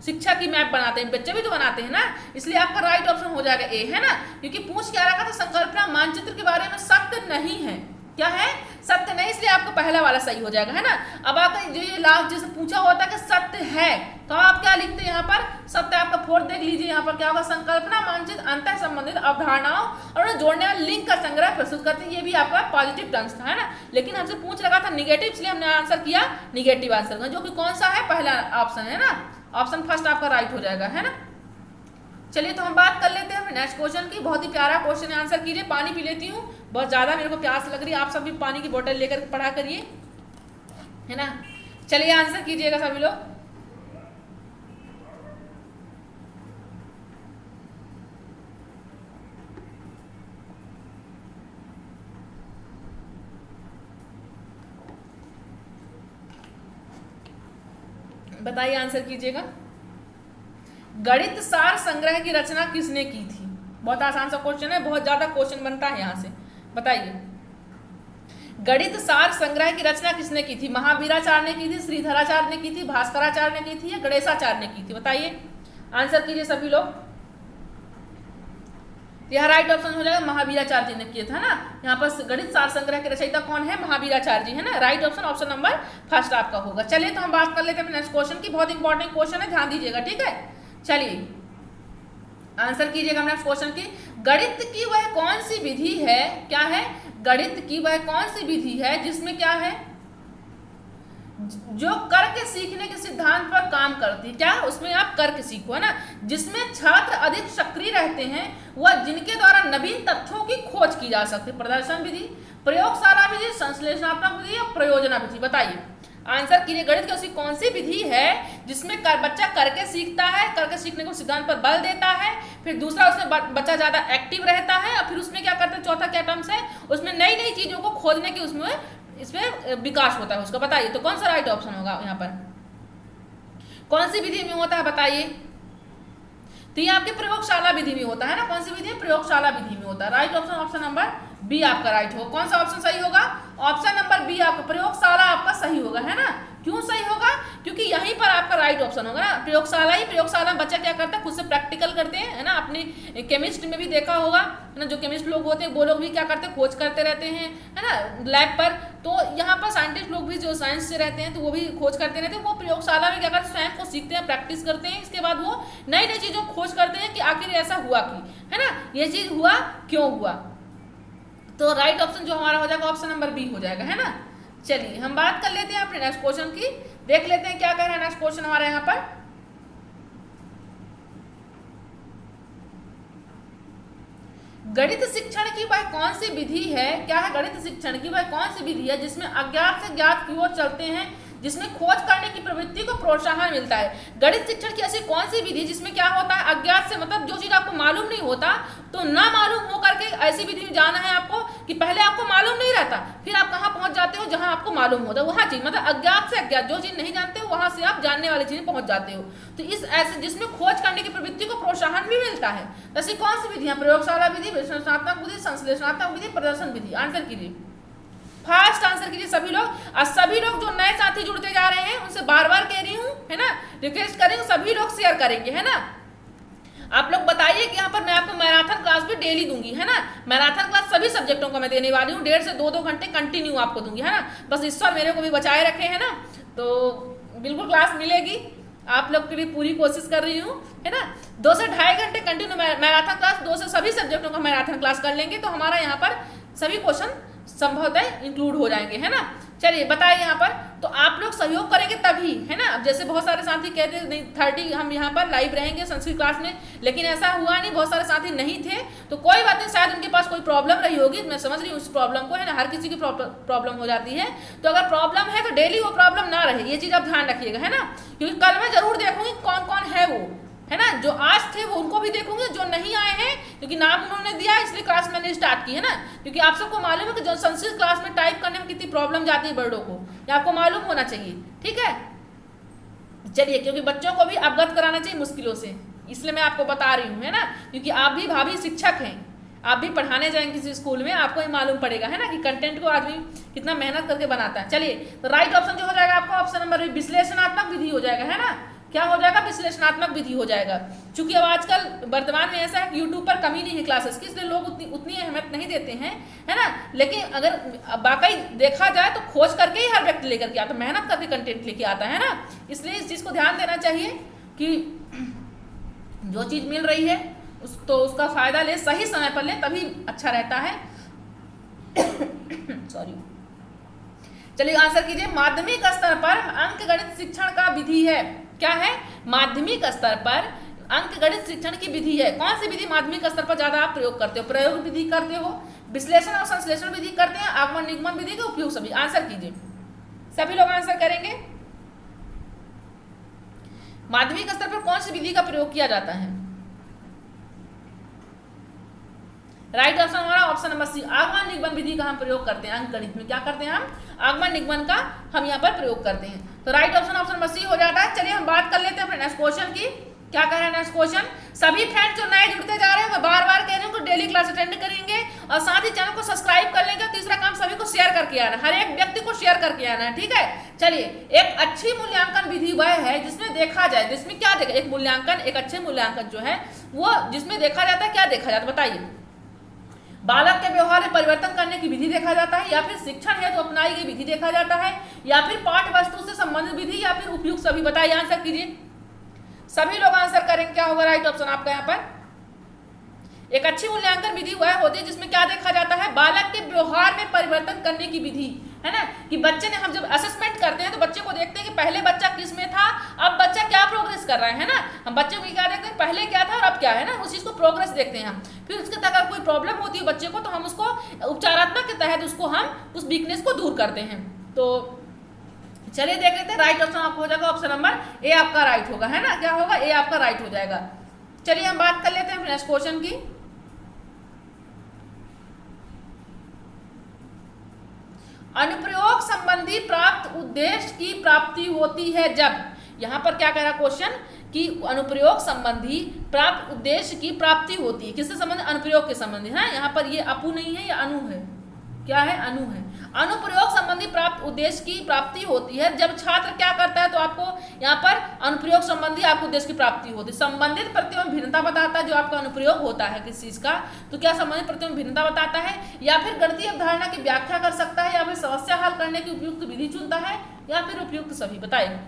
शिक्षा की मैप बनाते हैं, बच्चे भी तो बनाते हैं ना। इसलिए आपका राइट ऑप्शन हो जाएगा ए, है ना। क्योंकि पूछ क्या रखा था, संकल्पना मानचित्र के बारे में सत्य नहीं है। क्या है, सत्य नहीं, इसलिए आपका पहला वाला सही हो जाएगा, है ना। अब आपका जो ये लास्ट जैसे पूछा होता है कि सत्य है, तो आप क्या लिखते हैं यहाँ पर, सत्य आपका फोर्थ देख लीजिए। यहाँ पर क्या होगा, संकल्पना मानचित्र अंतर संबंधित अवधारणाओं और उन्हें जोड़ने वाले लिंक का संग्रह प्रस्तुत करते हैं। ये भी आपका पॉजिटिव टर्म्स था, है ना। लेकिन हमसे पूछ रखा था निगेटिव, इसलिए हमने आंसर किया निगेटिव आंसर, जो कि कौन सा है, पहला ऑप्शन, है ना। ऑप्शन फर्स्ट आपका राइट हो जाएगा, है ना। चलिए तो हम बात कर लेते हैं नेक्स्ट क्वेश्चन की। बहुत ही प्यारा क्वेश्चन है, आंसर कीजिए। पानी पी लेती हूँ, बहुत ज्यादा मेरे को प्यास लग रही है। आप सब भी पानी की बोतल लेकर पढ़ा करिए, है ना। चलिए आंसर कीजिएगा सभी लोग। बताइए आंसर कीजिएगा। गणित सार संग्रह की रचना किसने की थी। बहुत आसान सा क्वेश्चन है, बहुत ज्यादा क्वेश्चन बनता है यहाँ से। बताइए, गणित सार संग्रह की रचना किसने की थी। महावीराचार्य ने की थी, श्रीधराचार्य ने की थी, भास्कराचार्य ने की थी, या गणेशाचार्य ने की थी। बताइए आंसर कीजिए सभी लोग। यह राइट ऑप्शन हो जाएगा, महावीराचार्य जी ने किया था ना। यहाँ पर गणित सार संग्रह के रचयिता कौन है, महावीराचार्य जी, है ना। Right option, option number first आपका होगा। चलिए तो हम बात कर लेते हैं नेक्स्ट क्वेश्चन की। बहुत इंपॉर्टेंट क्वेश्चन है, ध्यान दीजिएगा, ठीक है। चलिए आंसर कीजिएगा नेक्स्ट क्वेश्चन की। गणित की वह कौन सी विधि है, क्या है, गणित की वह कौन सी विधि है जिसमें क्या है, जो करके सीखने के सिद्धांत पर काम करती। क्या, उसमें आप करके सीखो, है ना। जिसमें छात्र अधिक सक्रिय रहते हैं, वह जिनके द्वारा नवीन तथ्यों की खोज की जा सकती है। प्रदर्शन विधि, प्रयोगशाला विधि, संश्लेषणात्मक विधि या प्रयोजना विधि। बताइए आंसर कीजिए। गणित की ऐसी कौन सी विधि है जिसमें बच्चा करके सीखता है, करके सीखने को सिद्धांत पर बल देता है, फिर दूसरा उसमें बच्चा ज्यादा एक्टिव रहता है, और फिर उसमें क्या करता है, चौथा क्या टर्म्स है, उसमें नई नई चीजों को खोजने की इसमें विकास होता है उसका। बताइए तो कौन सा राइट ऑप्शन होगा यहाँ पर। कौन सी विधि में होता है बताइए? तो ये आपकी प्रयोगशाला विधि में होता है ना। कौन सी विधि है? प्रयोगशाला विधि में होता है। Right option option number B आपका राइट होगा। कौन सा ऑप्शन सही होगा? ऑप्शन नंबर बी आपका प्रयोगशाला आपका सही होगा, है ना। क्यों सही होगा? क्योंकि यहीं पर आपका राइट ऑप्शन होगा ना। प्रयोगशाला में बच्चा क्या करता है? खुद से प्रैक्टिकल करते हैं, है ना। अपनी केमिस्ट में भी देखा होगा, है ना। जो केमिस्ट लोग होते हैं वो लोग भी क्या करते हैं? खोज करते रहते हैं, है ना, लैब पर। तो यहाँ पर साइंटिस्ट लोग भी जो साइंस से रहते हैं तो वो भी खोज करते रहते हैं। वो प्रयोगशाला में क्या करते हैं? स्वयं को सीखते हैं, प्रैक्टिस करते हैं। इसके बाद वो नई नई चीज़ों को खोज करते हैं कि आखिर ऐसा हुआ कि, है ना, ये चीज़ हुआ क्यों हुआ। तो राइट ऑप्शन जो हमारा हो जाएगा ऑप्शन नंबर बी हो जाएगा, है ना। चलिए हम बात कर लेते हैं अपने नेक्स्ट क्वेश्चन की। देख लेते हैं क्या कह रहा है नेक्स्ट क्वेश्चन हमारे यहाँ पर। गणित शिक्षण की वह कौन सी विधि है? क्या है गणित शिक्षण की वह कौन सी विधि है जिसमें अज्ञात से ज्ञात की ओर चलते हैं, जिसमें खोज करने की प्रवृत्ति को प्रोत्साहन मिलता है? गणित शिक्षण की ऐसी कौन सी विधि जिसमें क्या होता है? अज्ञात से मतलब जो चीज आपको मालूम नहीं होता तो ना मालूम हो करके ऐसी विधि में जाना है आपको कि पहले आपको मालूम नहीं रहता, फिर आप कहाँ पहुंच जाते हो? जहां आपको मालूम होता है वहां चीज, मतलब अज्ञात से अज्ञात, जो चीज नहीं जानते हो वहां से आप जानने वाली चीज पहुंच जाते हो। तो इस ऐसे जिसमें खोज करने की प्रवृत्ति को प्रोत्साहन भी मिलता है, ऐसी कौन सी विधियां? प्रयोगशाला विधि, विश्लेषणात्मक विधि, संश्लेषणात्मक विधि, प्रदर्शन विधि। आंसर कीजिए, फास्ट आंसर कीजिए सभी लोग। और सभी लोग जो नए साथी जुड़ते जा रहे हैं उनसे बार बार कह रही हूँ, है ना, रिक्वेस्ट कर रही हूँ, सभी लोग शेयर करेंगे, है ना। आप लोग बताइए कि यहाँ पर मैं आपको मैराथन क्लास भी डेली दूंगी, है ना। मैराथन क्लास सभी सब्जेक्टों को मैं देने वाली हूँ, 1.5 से 2 घंटे कंटिन्यू आपको दूंगी, है ना। बस ईश्वर मेरे को भी बचाए रखे, है ना। तो बिल्कुल क्लास मिलेगी, आप लोग के लिए पूरी कोशिश कर रही हूँ, है ना। 2 से 2.5 घंटे कंटिन्यू मैराथन क्लास, 2 से सभी सब्जेक्टों का मैराथन क्लास कर लेंगे तो हमारा यहाँ पर सभी क्वेश्चन संभवतः इंक्लूड हो जाएंगे, है ना। चलिए बताइए यहाँ पर, तो आप लोग सहयोग करेंगे तभी, है ना। अब जैसे बहुत सारे साथी कहते हैं नहीं 30 हम यहाँ पर लाइव रहेंगे संस्कृत क्लास में, लेकिन ऐसा हुआ नहीं, बहुत सारे साथी नहीं थे। तो कोई बात नहीं, शायद उनके पास कोई प्रॉब्लम रही होगी, मैं समझ रही हूँ उस प्रॉब्लम को, है ना। हर किसी की प्रॉब्लम हो जाती है, तो अगर प्रॉब्लम है तो डेली वो प्रॉब्लम ना रहे, ये चीज़ आप ध्यान रखिएगा, है ना। क्योंकि कल मैं जरूर देखूंगी कौन कौन है वो, है ना। जो आज थे वो उनको भी देखूंगे, जो नहीं आए हैं क्योंकि नाम उन्होंने दिया इसलिए क्लास मैंने स्टार्ट की, है ना। क्योंकि आप सबको मालूम है कि जो संस्कृत क्लास में टाइप करने में कितनी प्रॉब्लम जाती है वर्डों को, ये आपको मालूम होना चाहिए, ठीक है। चलिए, क्योंकि बच्चों को भी अवगत कराना चाहिए मुश्किलों से, इसलिए मैं आपको बता रही हूँ, है ना। क्योंकि आप भी भाभी शिक्षक हैं, आप भी पढ़ाने जाएंगे किसी स्कूल में, आपको ही मालूम पड़ेगा, है ना, कि कंटेंट को आदमी कितना मेहनत करके बनाता है। चलिए, तो राइट ऑप्शन जो हो जाएगा आपका ऑप्शन नंबर विश्लेषणात्मक विधि हो जाएगा, है ना। क्या हो जाएगा? विश्लेषणात्मक विधि हो जाएगा। क्योंकि अब आजकल वर्तमान में ऐसा है कि यूट्यूब पर कमी नहीं है क्लासेस की, इसलिए लोग उतनी अहमियत नहीं देते हैं, है ना। लेकिन अगर वाकई देखा जाए तो खोज करके ही हर व्यक्ति लेकर के आता, मेहनत करके कंटेंट लेके आता है ना। इसलिए इस चीज़ को ध्यान देना चाहिए कि जो चीज़ मिल रही है उसका फायदा ले, सही समय पर ले, तभी अच्छा रहता है। सॉरी। चलिए आंसर कीजिए, माध्यमिक स्तर पर अंकगणित शिक्षण का विधि है। क्या है? माध्यमिक स्तर पर अंकगणित शिक्षण की विधि है। कौन सी विधि माध्यमिक स्तर पर ज्यादा आप प्रयोग करते हो? प्रयोग विधि करते हो, विश्लेषण और संश्लेषण विधि करते हैं, आगमन निगमन विधि का उपयोग सभी। आंसर कीजिए, सभी लोग आंसर करेंगे। माध्यमिक स्तर पर कौन सी विधि का प्रयोग किया जाता है? राइट ऑप्शन हमारा ऑप्शन नंबर सी, आगमन निगमन विधि का हम प्रयोग करते हैं। अंकगणित में क्या करते हैं? हम आगमन निगमन का हम यहाँ पर प्रयोग करते हैं। तो राइट ऑप्शन नंबर सी हो जाता है। चलिए हम बात कर लेते हैं अपने नेक्स्ट क्वेश्चन की। क्या कह रहा है नेक्स्ट क्वेश्चन? सभी फ्रेंड्स जो नए जुड़ते जा रहे हैं, मैं बार बार कह रही हूँ कि डेली क्लास अटेंड करेंगे और साथ ही चैनल को सब्सक्राइब कर लेंगे। तीसरा काम, सभी को शेयर करके आना, हर एक व्यक्ति को शेयर करके आना है, ठीक है। चलिए, एक अच्छी मूल्यांकन विधि वह है जिसमें देखा जाए, जिसमें क्या देखा, एक मूल्यांकन, एक अच्छे मूल्यांकन जो है वो जिसमें देखा जाता है, क्या देखा जाता है बताइए? बालक के व्यवहार में परिवर्तन करने की विधि देखा जाता है, या फिर शिक्षण है तो अपनाई गई विधि देखा जाता है, या फिर पाठ्य वस्तु से संबंधित विधि, या फिर उपयुक्त सभी। बताइए, आंसर कीजिए, सभी लोग आंसर करेंगे। क्या होगा राइट ऑप्शन आपका यहाँ पर? एक अच्छी मूल्यांकन विधि वह होती है जिसमें क्या देखा जाता है? बालक के व्यवहार में परिवर्तन करने की विधि, है ना। कि बच्चे ने, हम जब असेसमेंट करते हैं तो बच्चे को देखते हैं कि पहले बच्चा किस में था, अब बच्चा क्या प्रोग्रेस कर रहा है ना। हम बच्चे को क्या देखते हैं, पहले क्या था और अब क्या है ना, उस चीज को प्रोग्रेस देखते हैं हम। फिर उसके तक अगर कोई प्रॉब्लम होती है बच्चे को तो हम उसको उपचारात्मक के तहत उसको हम उस वीकनेस को दूर करते हैं। तो चलिए देख लेते हैं। राइट ऑप्शन आपको हो जाएगा ऑप्शन नंबर ए आपका राइट होगा, है ना। क्या होगा? ए आपका राइट हो जाएगा। चलिए हम बात कर लेते हैं नेक्स्ट क्वेश्चन की। अनुप्रयोग संबंधी प्राप्त उद्देश्य की प्राप्ति होती है जब, यहाँ पर क्या कह रहा क्वेश्चन कि अनुप्रयोग संबंधी प्राप्त उद्देश्य की प्राप्ति होती है। किससे संबंधित? अनुप्रयोग के संबंधी है। यहाँ पर ये अपू नहीं है, ये अनु है। क्या है? अनु है। अनुप्रयोग संबंधी प्राप्त उद्देश्य की प्राप्ति होती है। जब छात्र क्या करता है तो आपको यहाँ पर अनुप्रयोग संबंधी आपको उद्देश्य की प्राप्ति होती है। संबंधित प्रत्ययों में भिन्नता बताता है जो आपका अनुप्रयोग होता है किस चीज का, तो क्या संबंधित प्रत्ययों में भिन्नता बताता है, या फिर गणितीय अवधारणा की व्याख्या कर सकता है, या फिर समस्या हल करने की उपयुक्त विधि चुनता है, या फिर उपयुक्त सभी। बताइए।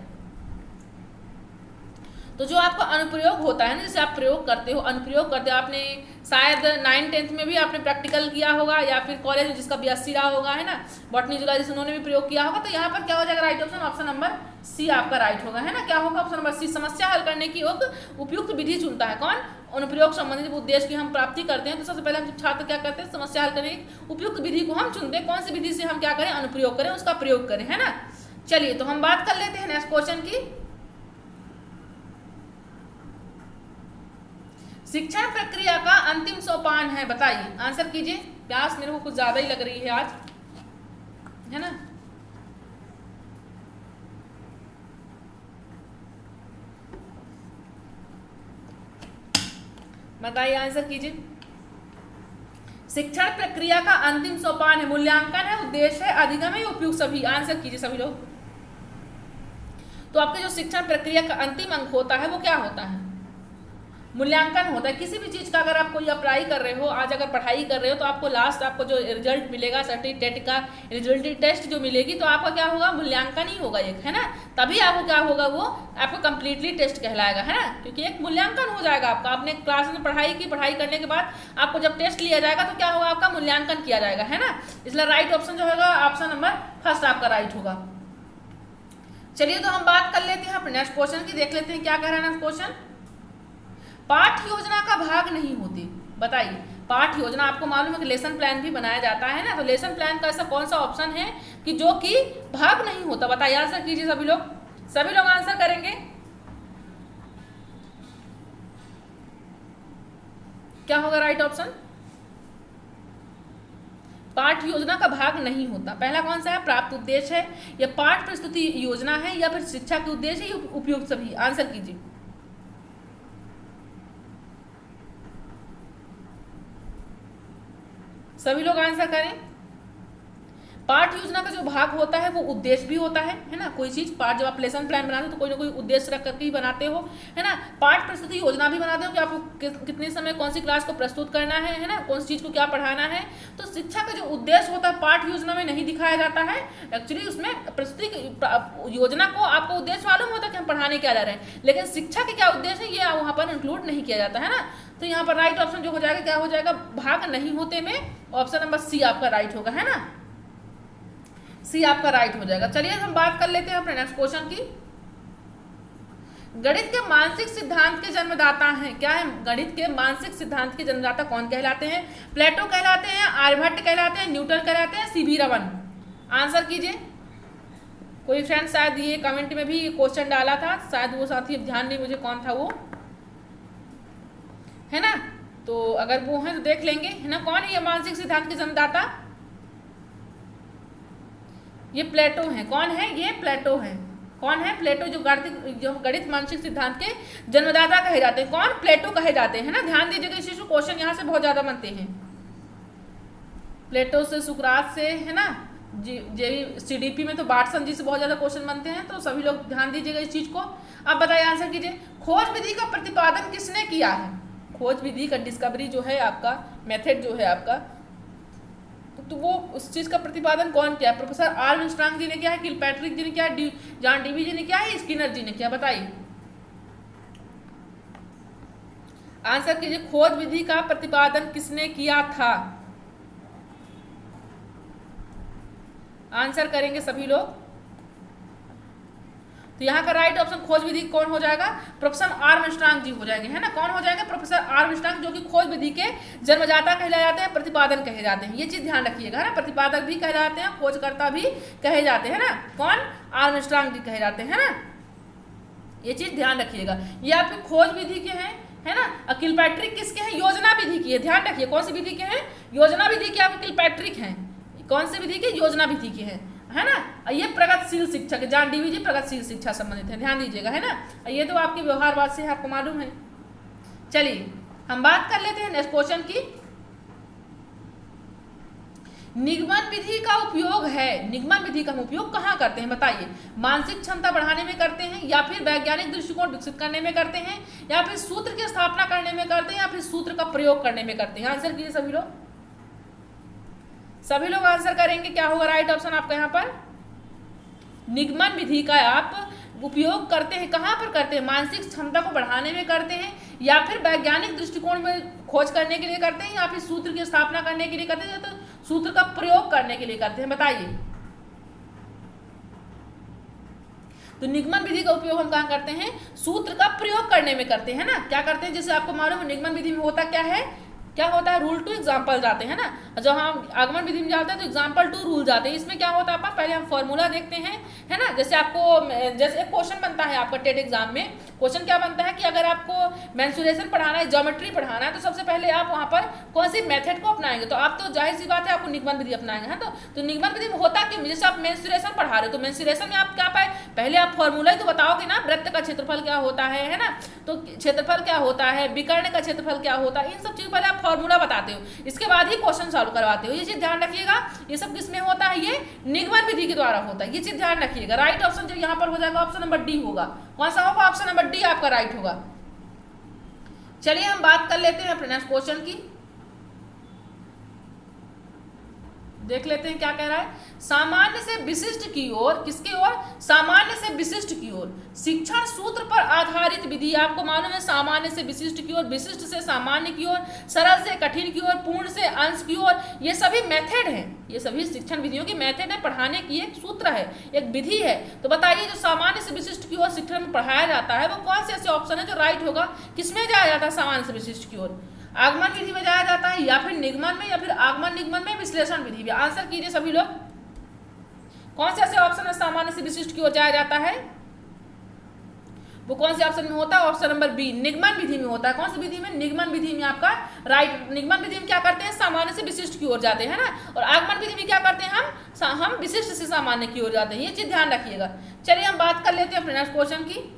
तो जो आपका अनुप्रयोग होता है ना, जैसे आप प्रयोग करते हो, अनुप्रयोग करते हो, आपने शायद 9th-10th में भी आपने प्रैक्टिकल किया होगा, या फिर कॉलेज में जिसका BSc रहा होगा, है ना, बॉटनी जूलॉजी से उन्होंने भी प्रयोग किया होगा। तो यहाँ पर क्या हो जाएगा right option? Option number C आपका राइट होगा, है ना। क्या होगा? Option number C. समस्या हल करने की उपयुक्त विधि चुनता है कौन? अनुप्रयोग संबंधी जब उद्देश्य की हम प्राप्ति करते हैं तो सबसे पहले हम छात्र क्या करते हैं? समस्या हल करने की उपयुक्त विधि को हम चुनते हैं। कौन सी विधि से हम क्या करें? अनुप्रयोग करें, उसका प्रयोग करें, है ना। चलिए तो हम बात कर लेते हैं नेक्स्ट क्वेश्चन की। शिक्षण प्रक्रिया का अंतिम सोपान है। बताइए, आंसर कीजिए। प्यास मेरे को कुछ ज्यादा ही लग रही है आज, है ना। बताइए, आंसर कीजिए। शिक्षण प्रक्रिया का अंतिम सोपान है, मूल्यांकन है, उद्देश्य है, अधिगम है, उपयुक्त सभी। आंसर कीजिए सभी लोग। तो आपके जो शिक्षण प्रक्रिया का अंतिम अंक होता है वो क्या होता है? मूल्यांकन होता है। किसी भी चीज का अगर आप कोई अप्लाई कर रहे हो, आज अगर पढ़ाई कर रहे हो, तो आपको लास्ट आपको जो रिजल्ट मिलेगा, सर्टिफिकेट का रिजल्ट टेस्ट जो मिलेगी, तो आपका क्या होगा? मूल्यांकन ही होगा एक, है ना। तभी आपको क्या होगा? वो आपको कंप्लीटली टेस्ट कहलाएगा, है ना, क्योंकि एक मूल्यांकन हो जाएगा आपका। आपने क्लास में पढ़ाई की, पढ़ाई करने के बाद आपको जब टेस्ट लिया जाएगा तो क्या होगा? आपका मूल्यांकन किया जाएगा, है ना। इसलिए राइट ऑप्शन जो होगा ऑप्शन नंबर फर्स्ट आपका राइट होगा। चलिए तो हम बात कर लेते हैं अपने नेक्स्ट क्वेश्चन की। देख लेते हैं क्या कह रहा है नेक्स्ट क्वेश्चन। पाठ योजना का भाग नहीं होती। बताइए, पाठ योजना आपको मालूम है कि लेसन प्लान भी बनाया जाता है ना, तो लेसन प्लान का ऐसा कौन सा ऑप्शन है कि जो कि भाग नहीं होता? बताइए, आंसर कीजिए सभी लोग। सभी लोग आंसर करेंगे। क्या होगा राइट ऑप्शन? पाठ योजना का भाग नहीं होता। पहला कौन सा है? प्राप्त उद्देश्य है, या पाठ प्रस्तुति योजना है, या फिर शिक्षा के उद्देश्य है, उपयुक्त सभी। आंसर कीजिए। सभी लोग आंसर करें। पाठ योजना का जो भाग होता है वो उद्देश्य भी होता है ना। कोई चीज पाठ जब आप लेसन प्लान बनाते हो तो कोई ना कोई उद्देश्य रख करके ही बनाते हो, है ना। पाठ प्रस्तुति योजना भी बनाते हो कि आपको कितने समय कौन सी क्लास को प्रस्तुत करना है ना, कौन सी चीज को क्या पढ़ाना है। तो शिक्षा का जो उद्देश्य होता है पाठ योजना में नहीं दिखाया जाता है। एक्चुअली उसमें प्रस्तुति योजना को आपको उद्देश्य मालूम होता है कि हम पढ़ाने क्या जा रहे हैं, लेकिन शिक्षा के क्या उद्देश्य है ये वहां पर इंक्लूड नहीं किया जाता है ना। तो यहाँ पर राइट ऑप्शन जो हो जाएगा क्या हो जाएगा? भाग नहीं होते में ऑप्शन नंबर सी आपका राइट होगा, है ना। सी आपका राइट हो जाएगा। चलिए हम बात कर लेते हैं अपने नेक्स्ट क्वेश्चन की। गणित के मानसिक सिद्धांत के जन्मदाता हैं। क्या है? गणित के मानसिक सिद्धांत के जन्मदाता कौन कहलाते हैं? प्लेटो कहलाते हैं, आर्यभट्ट कहलाते हैं, न्यूटन कहलाते हैं, सीवी रमन। आंसर कीजिए। कोई फ्रेंड शायद ये कमेंट में भी क्वेश्चन डाला था, शायद वो साथी ध्यान नहीं मुझे कौन था वो, है ना। तो अगर वो है तो देख लेंगे, है ना। कौन है ये मानसिक सिद्धांत के जन्मदाता? ये प्लेटो है। कौन है? ये प्लेटो है। कौन है? प्लेटो, जो गणित मानसिक सिद्धांत के जन्मदाता कहे जाते हैं। कौन? प्लेटो कहे जाते हैं, ना। ध्यान दीजिएगा, इस चीज को क्वेश्चन यहाँ से बहुत ज्यादा बनते हैं। प्लेटो से, सुकरात से, है ना। CDP में तो बाटसन जी से बहुत ज्यादा क्वेश्चन बनते हैं, तो सभी लोग ध्यान दीजिएगा इस चीज को। अब बताइए, आंसर कीजिए। खोज विधि का प्रतिपादन किसने किया है? खोज विधि का डिस्कवरी जो है आपका, मेथड जो है आपका, तो वो उस चीज का प्रतिपादन कौन किया? प्रोफेसर आर्मस्ट्रांग जी ने किया है, किलपैट्रिक जी ने किया है, जॉन डीवी जी ने किया है, स्किनर जी ने किया? बताइए, आंसर कीजिए। खोज विधि का प्रतिपादन किसने किया था? आंसर करेंगे सभी लोग। तो यहाँ का राइट ऑप्शन खोज विधि कौन हो जाएगा? प्रोफेसर आर्मस्ट्रांग जी हो जाएंगे, है ना। कौन हो जाएंगे? प्रोफेसर आर्मस्ट्रांग, जो कि खोज विधि के जन्मदाता कहलाए जाते हैं, प्रतिपादन कहे जाते हैं। ये चीज ध्यान रखिएगा, है ना। प्रतिपादक भी कहे जाते हैं, खोजकर्ता भी कहे जाते हैं, ना। कौन? आर्मस्ट्रांग जी कहे जाते हैं, ना। ये चीज ध्यान रखिएगा। ये आपके खोज विधि के हैं, है ना। किलपैट्रिक किसके हैं? योजना विधि की है। ध्यान रखिए, कौन सी विधि के हैं? योजना विधि के आपके किलपैट्रिक हैं। कौन सी विधि के? योजना विधि के हैं। है ना। ये प्रगतिशील शिक्षक, जहाँ डीवीजी प्रगतिशील शिक्षा संबंधित है, ध्यान दीजिएगा, है ना। ये तो आपकी व्यवहारवाद से आपको मालूम है। चलिए हम बात कर लेते हैं नेक्स्ट क्वेश्चन की। निगमन विधि का उपयोग है, निगमन विधि का हम उपयोग कहाँ करते हैं बताइए। मानसिक क्षमता बढ़ाने में करते हैं, या फिर वैज्ञानिक दृष्टिकोण विकसित करने में करते हैं, या फिर सूत्र की स्थापना करने में करते हैं, या फिर सूत्र का प्रयोग करने में करते हैं। आंसर कीजिए सभी लोग, सभी लोग आंसर करेंगे। क्या होगा राइट ऑप्शन आपका यहाँ पर? निगमन विधि का आप उपयोग करते हैं, कहाँ पर करते हैं? मानसिक क्षमता को बढ़ाने में करते हैं, या फिर वैज्ञानिक दृष्टिकोण में खोज करने के लिए करते हैं, या फिर सूत्र की स्थापना करने के लिए करते हैं, या तो सूत्र का प्रयोग करने के लिए करते हैं, बताइए। तो निगमन विधि का उपयोग हम कहाँ करते हैं? सूत्र का प्रयोग करने में करते हैं ना। क्या करते हैं, जैसे आपको मालूम है निगमन विधि में होता क्या है, क्या होता है, रूल टू एग्जाम्पल जाते हैं ना। जब हम आगमन विधि में जाते हैं तो एग्जाम्पल टू रूल जाते हैं। इसमें क्या होता है, आप पहले हम फॉर्मूला देखते हैं, है ना। जैसे आपको, जैसे एक क्वेश्चन बनता है आपका टेट एग्जाम में, क्वेश्चन क्या बनता है कि अगर आपको मेंसुरेशन पढ़ाना है, ज्योमेट्री पढ़ाना है, तो सबसे पहले आप वहाँ पर कौन सी मेथड को अपनाएंगे, तो आप तो जाहिर सी बात है आपको निगमन विधि अपनाएंगे, है। तो निगमन विधि में होता कि जैसे आप मेंसुरेशन पढ़ा रहे हो, तो मेंसुरेशन में आप क्या पाए, पहले आप फॉर्मूला ही तो बताओगे ना, वृत्त का क्षेत्रफल क्या होता है ना। तो क्षेत्रफल क्या होता है, विकर्ण का क्षेत्रफल क्या होता है, इन सब चीज़ों पहले आप फॉर्मूला बताते हो, इसके बाद ही क्वेश्चन सॉल्व करवाते हो। ये चीज ध्यान रखिएगा, ये सब किसमें होता है, ये निगमन विधि के द्वारा होता है, ये चीज ध्यान रखिएगा। राइट ऑप्शन जो यहाँ पर हो जाएगा ऑप्शन नंबर डी होगा। कौन सा होगा? ऑप्शन नंबर डी आपका राइट होगा। चलिए हम बात कर लेते हैं अपने नेक्स्ट क्वेश्चन की, देख लेते हैं क्या कह रहा है। सामान्य से विशिष्ट की ओर, किसकी ओर? सामान्य से विशिष्ट की ओर शिक्षण सूत्र पर आधारित विधि। आपको मालूम है सामान्य से विशिष्ट की ओर, विशिष्ट से सामान्य की ओर, सरल से कठिन की ओर, पूर्ण से अंश की ओर, ये सभी मेथड हैं, ये सभी शिक्षण विधियों की मेथड है, पढ़ाने की एक सूत्र है, एक विधि है। तो बताइए जो सामान्य से विशिष्ट की ओर शिक्षण में पढ़ाया जाता है वो कौन से ऐसे ऑप्शन है जो राइट होगा, किसमें जाया जाता है सामान्य से विशिष्ट की ओर? आगमन विधि में जाया जाता है, या फिर निगमन में, या फिर आगमन निगमन में, विश्लेषण विधि में। आंसर कीजिए सभी लोग, कौन से ऐसे ऑप्शन है सामान्य से विशिष्ट की ओर जाया जाता है, वो कौन से ऑप्शन में होता है? ऑप्शन नंबर बी, निगमन विधि में होता है। कौन सी विधि में? निगमन विधि में आपका राइट। निगमन विधि में क्या करते हैं, सामान्य से विशिष्ट की ओर जाते हैं ना, और आगमन विधि में क्या करते हैं, हम विशिष्ट से सामान्य की ओर जाते हैं, ये चीज ध्यान रखिएगा। चलिए हम बात कर लेते हैं अपने नेक्स्ट क्वेश्चन की।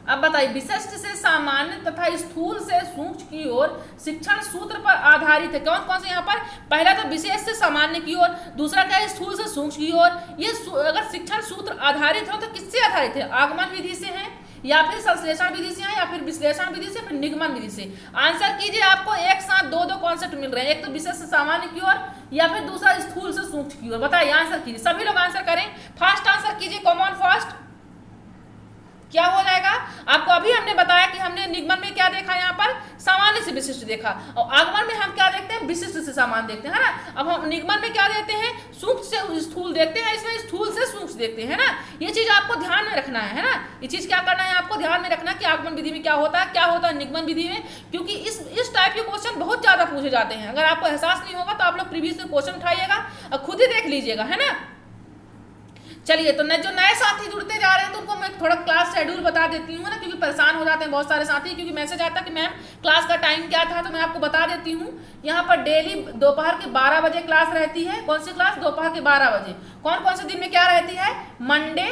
अब बताइए, विशिष्ट से सामान्य तथा स्थूल से सूक्ष्म की ओर शिक्षण सूत्र पर आधारित है। कौन कौन से यहाँ पर? पहला तो विशेष से सामान्य की ओर, दूसरा क्या है, स्थूल से सूक्ष्म की ओर। ये अगर शिक्षण सूत्र आधारित हो तो किससे आधारित है? आगमन विधि से है, या फिर संश्लेषण विधि से है, या फिर विश्लेषण विधि से, फिर निगमन विधि से। आंसर कीजिए, आपको एक साथ दो कॉन्सेप्ट मिल रहे हैं, एक तो विशेष से सामान्य की ओर, या फिर दूसरा स्थूल से सूक्ष्म की ओर। बताइए आंसर कीजिए, सभी लोग आंसर करें, फास्ट आंसर कीजिए, कॉमन फास्ट। क्या हो जाएगा? आपको अभी हमने बताया कि हमने निगमन में क्या देखा, यहाँ पर सामान्य से विशिष्ट देखा, और आगमन में हम क्या देखते हैं, विशिष्ट से सामान्य देखते हैं, है ना। अब हम निगमन में क्या देखते हैं, सूक्ष्म से स्थूल देखते हैं, इसमें स्थूल से सूक्ष्म देखते हैं ना। ये चीज आपको ध्यान में रखना है ना, ये चीज क्या करना है आपको ध्यान में रखना कि आगमन विधि में क्या होता है, क्या होता है निगमन विधि में, क्योंकि इस टाइप के क्वेश्चन बहुत ज्यादा पूछे जाते हैं। अगर आपको एहसास नहीं होगा तो आप लोग प्रीवियस क्वेश्चन उठाइएगा और खुद ही देख लीजिएगा, है ना। चलिए, तो जो नए साथी जुड़ते जा रहे हैं तो उनको मैं थोड़ा क्लास शेड्यूल बता देती हूँ ना, क्योंकि परेशान हो जाते हैं बहुत सारे साथी, क्योंकि मैसेज आता है कि मैम क्लास का टाइम क्या था, तो मैं आपको बता देती हूँ। यहाँ पर डेली दोपहर के 12 बजे क्लास रहती है। कौन सी क्लास? दोपहर के 12 बजे। कौन कौन से दिन में क्या रहती है? मंडे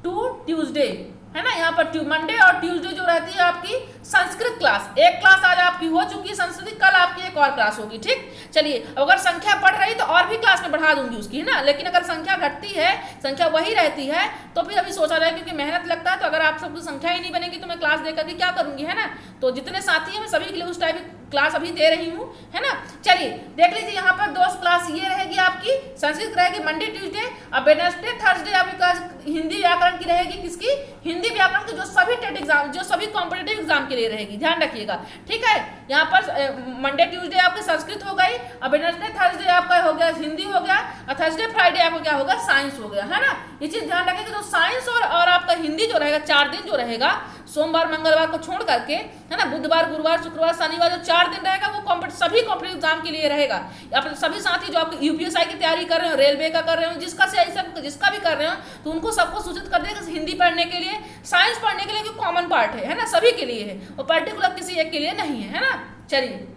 टू ट्यूसडे, है ना। यहाँ पर मंडे और ट्यूसडे जो रहती है आपकी संस्कृत क्लास, एक क्लास आज आपकी हो चुकी है संस्कृत, कल आपकी एक और क्लास होगी, ठीक। चलिए, अगर संख्या बढ़ रही तो और भी क्लास में बढ़ा दूंगी उसकी, है ना। लेकिन अगर संख्या घटती है, संख्या वही रहती है, तो फिर अभी सोचा जाए, क्योंकि मेहनत लगता है, तो अगर आप सबकी संख्या ही नहीं बनेगी तो मैं क्लास दे करके क्या करूंगी, है ना। तो जितने साथी हैं मैं सभी के लिए उस टाइप की क्लास अभी दे रही हूँ, है ना। चलिए देख लीजिए, यहाँ पर 2 क्लास ये रहेगी आपकी, संस्कृत रहेगी मंडे ट्यूसडे, और वेडनेसडे थर्सडे आपकी क्लास हिंदी व्याकरण की रहेगी। किसकी? हिंदी व्याकरण की, जो सभी टेट एग्जाम, जो सभी कॉम्पिटेटिव एग्जाम के लिए रहेगी, ध्यान रखिएगा, ठीक है। यहाँ पर मंडे ट्यूसडे आपकी संस्कृत हो गई, और वेडनेसडे थर्सडे आपका हो गया हिंदी हो गया, और थर्सडे फ्राइडे आपको क्या होगा, साइंस हो गया, है ना। ये चीज ध्यान रखिएगा। तो साइंस और आपका हिंदी जो रहेगा 4 दिन जो रहेगा, सोमवार मंगलवार को छोड़ करके, है ना, बुधवार गुरुवार शुक्रवार शनिवार जो 4 दिन रहेगा वो सभी कॉम्पिटेटिव एग्जाम के लिए रहेगा। या फिर सभी साथी जो आपके यूपीएसआई की तैयारी कर रहे हो, रेलवे का कर रहे हो, जिसका भी कर रहे हो, तो उनको सबको सूचित कर देगा। हिंदी पढ़ने के लिए, साइंस पढ़ने के लिए कॉमन पार्ट है ना, सभी के लिए है और पर्टिकुलर किसी एक के लिए नहीं है ना। चलिए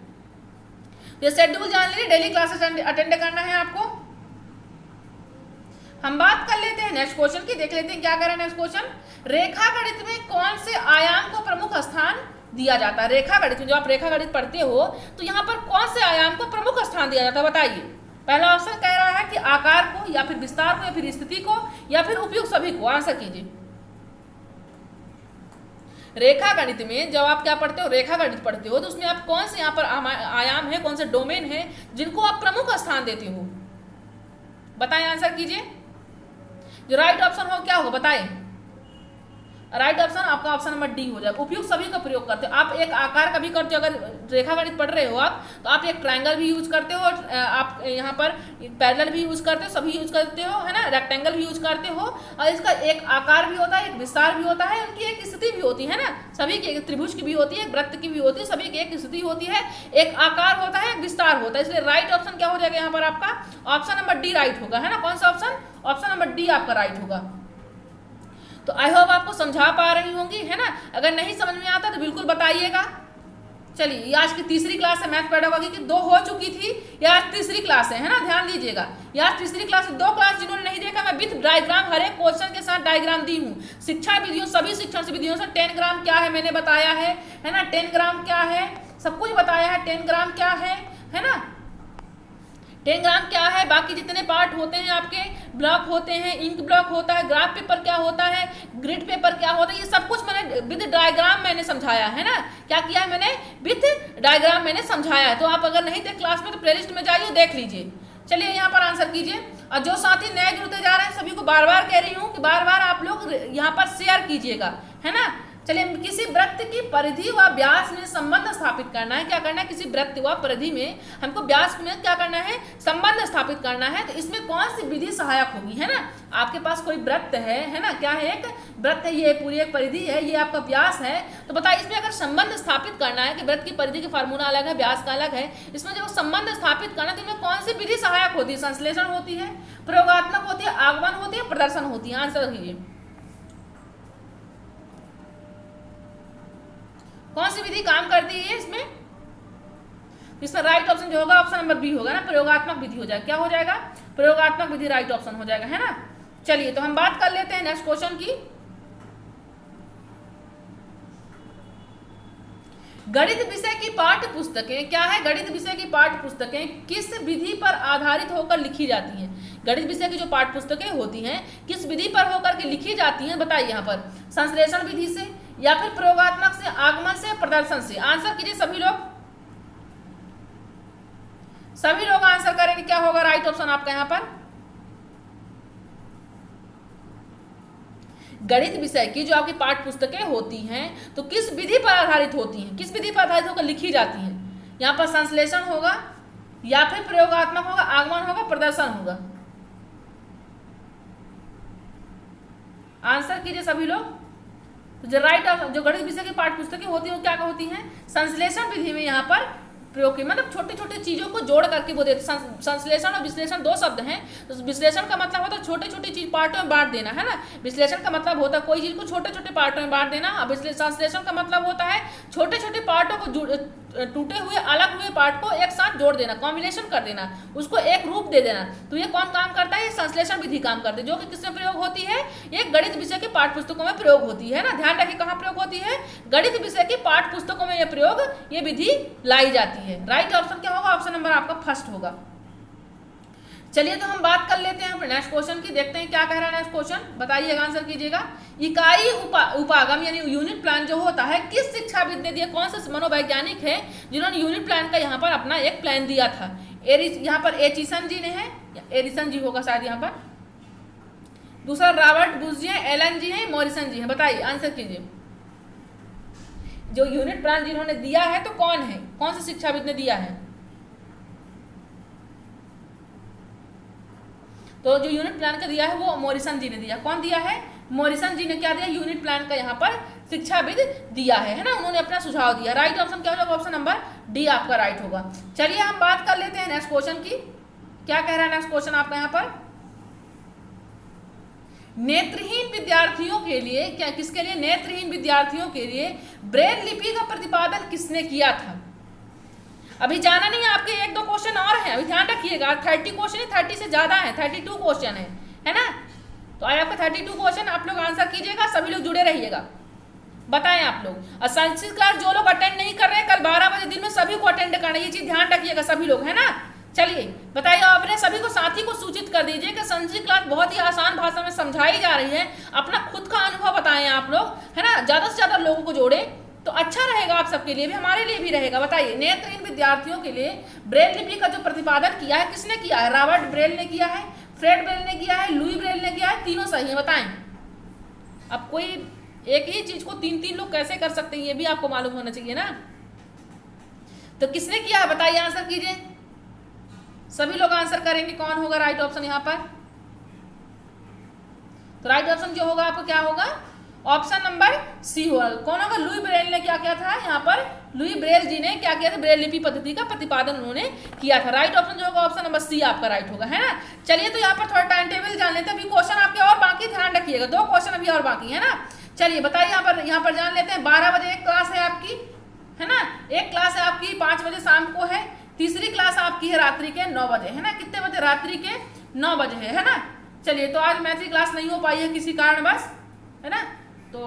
ये शेड्यूल जान लीजिए, डेली क्लासेस अटेंड करना है आपको। हम बात कर लेते हैं नेक्स्ट क्वेश्चन की, देख लेते हैं क्या कर रहे हैं नेक्स्ट क्वेश्चन। रेखा गणित में कौन से आयाम को प्रमुख स्थान दिया जाता है? रेखा गणित में, जो आप रेखा गणित पढ़ते हो तो यहाँ पर कौन से आयाम को प्रमुख स्थान दिया जाता है बताइए। पहला ऑप्शन कह रहा है कि आकार को, या फिर विस्तार को, या फिर स्थिति को, या फिर उपयुक्त सभी को। आंसर कीजिए। रेखा गणित में जब आप क्या पढ़ते हो, रेखा गणित पढ़ते हो, तो उसमें आप कौन से यहाँ पर आयाम है, कौन से डोमेन है जिनको आप प्रमुख स्थान देते हो? बताएं, आंसर कीजिए। जो राइट ऑप्शन हो क्या होगा बताएं। राइट ऑप्शन आपका ऑप्शन नंबर डी हो जाएगा। उपयुक्त सभी का प्रयोग करते हो आप। एक आकार का भी करते हो, अगर रेखा गणित पढ़ रहे हो आप तो आप एक ट्रायंगल भी यूज करते हो, आप यहाँ पर पैरेलल भी यूज करते हो, सभी यूज करते हो, है ना, रेक्टेंगल भी यूज करते हो। और इसका एक आकार भी होता है, एक विस्तार भी होता है, उनकी एक स्थिति भी होती है ना। सभी की एक त्रिभुज की भी होती है, एक वृत्त की भी होती है, सभी की एक स्थिति होती है, एक आकार होता है, एक विस्तार होता है। इसलिए राइट ऑप्शन क्या हो जाएगा यहाँ पर आपका? ऑप्शन नंबर डी राइट होगा, है ना। कौन सा ऑप्शन? ऑप्शन नंबर डी आपका राइट होगा। तो आई होप आपको समझा पा रही होंगी, है ना। अगर नहीं समझ में आता तो बिल्कुल बताइएगा। चलिए, ये आज की तीसरी क्लास है मैथ पेडागोजी की, 2 हो चुकी थी, ये आज तीसरी क्लास है ना, ध्यान दीजिएगा। ये आज तीसरी क्लास, 2 क्लास जिन्होंने नहीं देखा, मैं विथ डायग्राम हर एक क्वेश्चन के साथ डायग्राम दी हूँ। शिक्षण विधियों, सभी शिक्षण विधियों से 10 ग्राम क्या है मैंने बताया है ना, 10 ग्राम क्या है सब कुछ बताया है। 10 ग्राम क्या है ना, 10 ग्राम क्या है, बाकी जितने पार्ट होते हैं आपके, ब्लॉक होते हैं, इंक ब्लॉक होता है, ग्राफ पेपर क्या होता है, ग्रिड पेपर क्या होता है, ये सब कुछ मैंने विद डायग्राम मैंने समझाया है ना। क्या किया है मैंने? विद डायग्राम मैंने समझाया है। तो आप अगर नहीं देख क्लास में तो प्लेलिस्ट में जाइए, देख लीजिए। चलिए यहाँ पर आंसर कीजिए। और जो साथी नए जुड़ते जा रहे हैं सभी को बार बार कह रही हूँ कि बार बार आप लोग यहाँ पर शेयर कीजिएगा, है ना। चलिए, किसी वृत्त की परिधि व व्यास में संबंध स्थापित करना है। क्या करना है? किसी वृत्त व परिधि में हमको व्यास में क्या करना है? संबंध स्थापित करना है। तो इसमें कौन सी विधि सहायक होगी, है ना। आपके पास कोई वृत्त है ना, क्या है? एक वृत्त है, ये पूरी एक परिधि है, ये आपका व्यास है। तो बताइए, इसमें अगर संबंध स्थापित करना है कि वृत्त की परिधि की फार्मूला अलग है, व्यास का अलग है, इसमें जब संबंध स्थापित करना है तो इसमें कौन सी विधि सहायक होती है? संश्लेषण होती है, प्रयोगात्मक होती है, आगमन होती है, प्रदर्शन होती है। आंसर कीजिए। कौन सी विधि काम करती है इसमें? इसमें राइट ऑप्शन जो होगा ऑप्शन नंबर बी होगा ना, प्रयोगात्मक विधि हो जाएगा। क्या हो जाएगा? प्रयोगात्मक विधि राइट ऑप्शन हो जाएगा, है ना। चलिए, तो हम बात कर लेते हैं नेक्स्ट क्वेश्चन की। गणित विषय की पाठ्य पुस्तकें क्या है? गणित विषय की पाठ्य पुस्तकें किस विधि पर आधारित होकर लिखी जाती हैं? गणित विषय की जो पाठ्य पुस्तकें होती हैं किस विधि पर होकर के लिखी जाती हैं? बताइए यहाँ पर। संश्लेषण विधि से, या फिर प्रयोगात्मक से, आगमन से, प्रदर्शन से। आंसर कीजिए सभी लोग। सभी लोग आंसर करेंगे, क्या होगा राइट ऑप्शन आपका यहाँ पर? गणित विषय की जो आपकी पाठ्य पुस्तकें होती हैं तो किस विधि पर आधारित होती हैं? किस विधि पर आधारित होकर लिखी जाती हैं? यहाँ पर संश्लेषण होगा, या फिर प्रयोगात्मक होगा, आगमन होगा, प्रदर्शन होगा। आंसर कीजिए सभी लोग। तो जो राइट जो गणित विषय की पाठ्य पुस्तकें होती हैं वो क्या होती हैं? संश्लेषण विधि में यहाँ पर प्रयोग की, मतलब छोटे छोटे चीजों को जोड़ करके वो देते। संश्लेषण और विश्लेषण 2 शब्द हैं। तो विश्लेषण का मतलब होता है छोटे छोटे चीज पार्टों में बांट देना, है ना। विश्लेषण का मतलब होता है कोई चीज को छोटे छोटे पार्टों में बांट देना। अब संश्लेषण का मतलब होता है छोटे छोटे पार्टों को, टूटे हुए अलग हुए पार्ट को एक साथ जोड़ देना, कॉम्बिनेशन कर देना, उसको एक रूप दे देना। तो ये कौन काम करता है? ये संश्लेषण विधि काम करती है, जो कि किसमें प्रयोग होती है? ये गणित विषय के पाठ्य पुस्तकों में प्रयोग होती है ना। ध्यान रखिए, कहाँ प्रयोग होती है? गणित विषय के पाठ्य पुस्तकों में ये विधि लाई जाती है। राइट ऑप्शन क्या होगा? ऑप्शन नंबर आपका फर्स्ट होगा। चलिए, तो हम बात कर लेते हैं नेक्स्ट क्वेश्चन की, देखते हैं क्या कह रहा है नेक्स्ट क्वेश्चन। बताइएगा, आंसर कीजिएगा। इकाई उपागम यानी यूनिट प्लान जो होता है किस शिक्षाविद ने दिया? कौन से मनोवैज्ञानिक है जिन्होंने यूनिट प्लान का यहाँ पर अपना एक प्लान दिया था? यहाँ पर एचिसन जी ने है, एरिसन जी होगा शायद यहाँ पर। दूसरा रॉबर्ट बुश जी है, एलन जी है, मॉरिसन जी है। बताइए, आंसर कीजिए। जो यूनिट प्लान जिन्होंने दिया है तो कौन है? कौन से शिक्षाविद ने दिया है? तो जो यूनिट प्लान का दिया है वो मॉरिसन जी ने दिया। कौन दिया है? मॉरिसन जी ने क्या दिया? यूनिट प्लान का यहाँ पर शिक्षाविद दिया है ना, उन्होंने अपना सुझाव दिया। राइट ऑप्शन क्या होगा? ऑप्शन नंबर डी आपका राइट होगा। चलिए हम बात कर लेते हैं नेक्स्ट क्वेश्चन की। क्या कह रहा है नेक्स्ट क्वेश्चन आपका यहाँ पर? नेत्रहीन विद्यार्थियों के लिए, क्या किसके लिए? नेत्रहीन विद्यार्थियों के लिए ब्रेल लिपि का प्रतिपादन किसने किया था? अभी जाना नहीं है, आपके 1-2 क्वेश्चन और हैं, अभी ध्यान रखिएगा। 30 क्वेश्चन है, 30 से ज्यादा है, 32 क्वेश्चन है ना। तो आज आपका 32 क्वेश्चन आप लोग आंसर कीजिएगा, सभी लोग जुड़े रहिएगा। बताएं आप लोग। और संस्कृत क्लास जो लोग अटेंड नहीं कर रहे हैं, कल 12 बजे दिन में सभी को अटेंड करना है, ये चीज ध्यान रखिएगा सभी लोग, है ना। चलिए बताइए, आपने सभी को साथी को सूचित कर दीजिए कि संस्कृत क्लास बहुत ही आसान भाषा में समझाई जा रही है। अपना खुद का अनुभव बताएं आप लोग, है ना, ज्यादा से ज्यादा लोगों को जोड़े तो अच्छा रहेगा, आप सबके लिए भी, हमारे लिए भी रहेगा। बताइए, नेत्रहीन विद्यार्थियों के लिए ब्रेल लिपि का जो प्रतिपादन किया है किसने किया है? रॉबर्ट ब्रेल ने किया है, फ्रेड ब्रेल ने किया है, लुई ब्रेल ने किया है, तीनों सही है। बताएं, अब कोई एक ही चीज को 3-3 लोग कैसे कर सकते हैं, ये भी आपको मालूम होना चाहिए ना। तो किसने किया है बताइए, आंसर कीजिए। सभी लोग आंसर करेंगे, कौन होगा राइट ऑप्शन यहाँ पर? तो राइट ऑप्शन जो होगा आपको क्या होगा? ऑप्शन नंबर सी होगा। कौन होगा? लुई ब्रेल ने क्या किया था यहाँ पर? लुई ब्रेल जी ने क्या किया था? ब्रेल लिपि पद्धति का प्रतिपादन उन्होंने किया था। राइट ऑप्शन जो होगा ऑप्शन नंबर सी आपका राइट होगा, है ना। चलिए तो यहाँ पर थोड़ा टाइम टेबल जान लेते हैं। अभी क्वेश्चन आपके और बाकी, ध्यान रखिएगा, 2 क्वेश्चन अभी और बाकी है ना। चलिए बताइए, यहाँ पर जान लेते हैं। 12 बजे एक क्लास है आपकी, है ना, एक क्लास है आपकी 5 बजे शाम को है। तीसरी क्लास आपकी है रात्रि के 9 बजे, है ना। कितने बजे? रात्रि के 9 बजे है ना। चलिए तो आज मैथ की क्लास नहीं हो पाई है किसी कारणवश, है ना। तो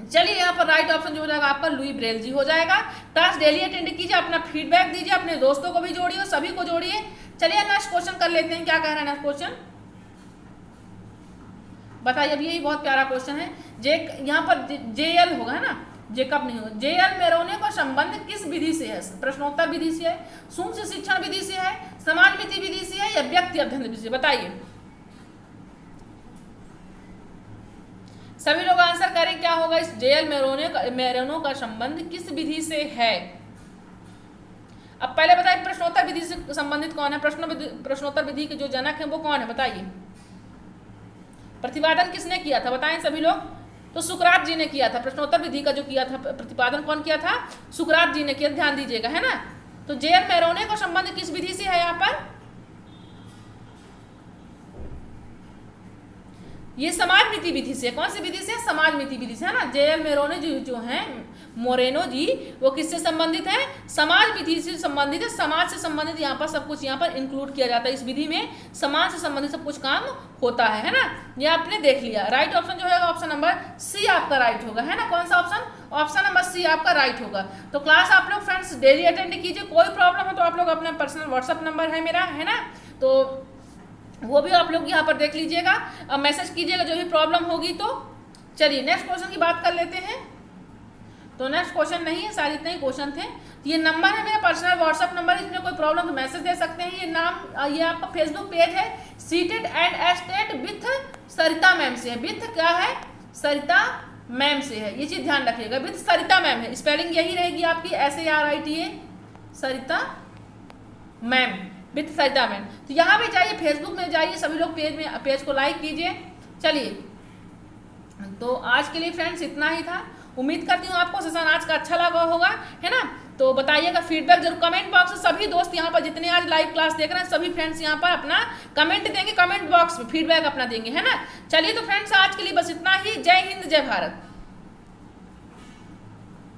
चलिए यहाँ पर राइट ऑप्शन जो हो जाएगा आपका लुई ब्रेल जी हो जाएगा। क्लास डेली अटेंड कीजिए, अपना फीडबैक दीजिए, अपने दोस्तों को भी जोड़िए, सभी को जोड़िए। चलिए नेक्स्ट क्वेश्चन कर लेते हैं। क्या कह रहा है नेक्स्ट क्वेश्चन? बताइए, अभी यही बहुत प्यारा क्वेश्चन है। यहाँ पर जेएल होगा, है ना, जेकब नहीं होगा। जेएल मेरोने का संबंध किस विधि से है? प्रश्नोत्तर विधि से है, सूक्ष्म शिक्षण विधि से है, समाज मिति विधि से है, या व्यक्ति अध्ययन विधि से? बताइए, सभी लोग आंसर करें। क्या होगा? इस जेएल मेरोनो का संबंध किस विधि से है? अब पहले बताइए, प्रश्नोत्तर विधि से संबंधित कौन है? प्रश्नोत्तर विधि के जो जनक है वो कौन है? बताइए, प्रतिपादन किसने किया था? बताएं सभी लोग। तो सुकरात जी ने किया था। प्रश्नोत्तर विधि का जो किया था प्रतिपादन कौन किया था? सुकरात जी ने किया, ध्यान दीजिएगा, है ना। तो जेएल मेरोने का संबंध किस विधि से है यहाँ पर? ये समाज मिति विधि से। कौन सी विधि से? समाज मिति विधि से, है ना। जेएल मेरोने जो है, मोरेनो जी, वो किससे संबंधित है? समाज विधि से संबंधित है। समाज से संबंधित यहाँ पर सब कुछ यहाँ पर इंक्लूड किया जाता है। इस विधि में समाज से संबंधित सब कुछ काम होता है ना। ये आपने देख लिया। राइट ऑप्शन जो है ऑप्शन नंबर सी आपका राइट होगा, है ना। कौन सा ऑप्शन? ऑप्शन नंबर सी आपका राइट होगा। तो क्लास आप लोग फ्रेंड्स डेली अटेंड कीजिए। कोई प्रॉब्लम हो तो आप लोग अपना पर्सनल व्हाट्सअप नंबर है मेरा, है ना, तो वो भी आप लोग यहाँ पर देख लीजिएगा, मैसेज कीजिएगा जो भी प्रॉब्लम होगी तो। चलिए नेक्स्ट क्वेश्चन की बात कर लेते हैं। तो नेक्स्ट क्वेश्चन नहीं है, शायद इतने ही क्वेश्चन थे। ये नंबर है मेरा पर्सनल व्हाट्सअप नंबर, इसमें कोई प्रॉब्लम तो मैसेज दे सकते हैं। ये नाम, ये आपका फेसबुक पेज है, seated and estate with Sarita ma'am से है। विथ क्या है? सरिता मैम से है, ये चीज ध्यान रखिएगा। विथ सरिता मैम है, स्पेलिंग यही रहेगी आपकी, SARITA, Sarita ma'am, with Sarita ma'am. तो यहाँ पे जाइए, फेसबुक में जाइए, सभी लोग पेज को लाइक कीजिए। चलिए तो आज के लिए फ्रेंड्स इतना ही था। उम्मीद करती हूँ आपको सेशन आज का अच्छा लगा होगा, है ना। तो बताइएगा, फीडबैक जरूर कमेंट बॉक्स में। सभी दोस्त यहाँ पर जितने आज लाइव क्लास देख रहे हैं, सभी फ्रेंड्स यहाँ पर अपना कमेंट देंगे, कमेंट बॉक्स में फीडबैक अपना देंगे, है ना। चलिए तो फ्रेंड्स आज के लिए बस इतना ही। जय हिंद, जय भारत।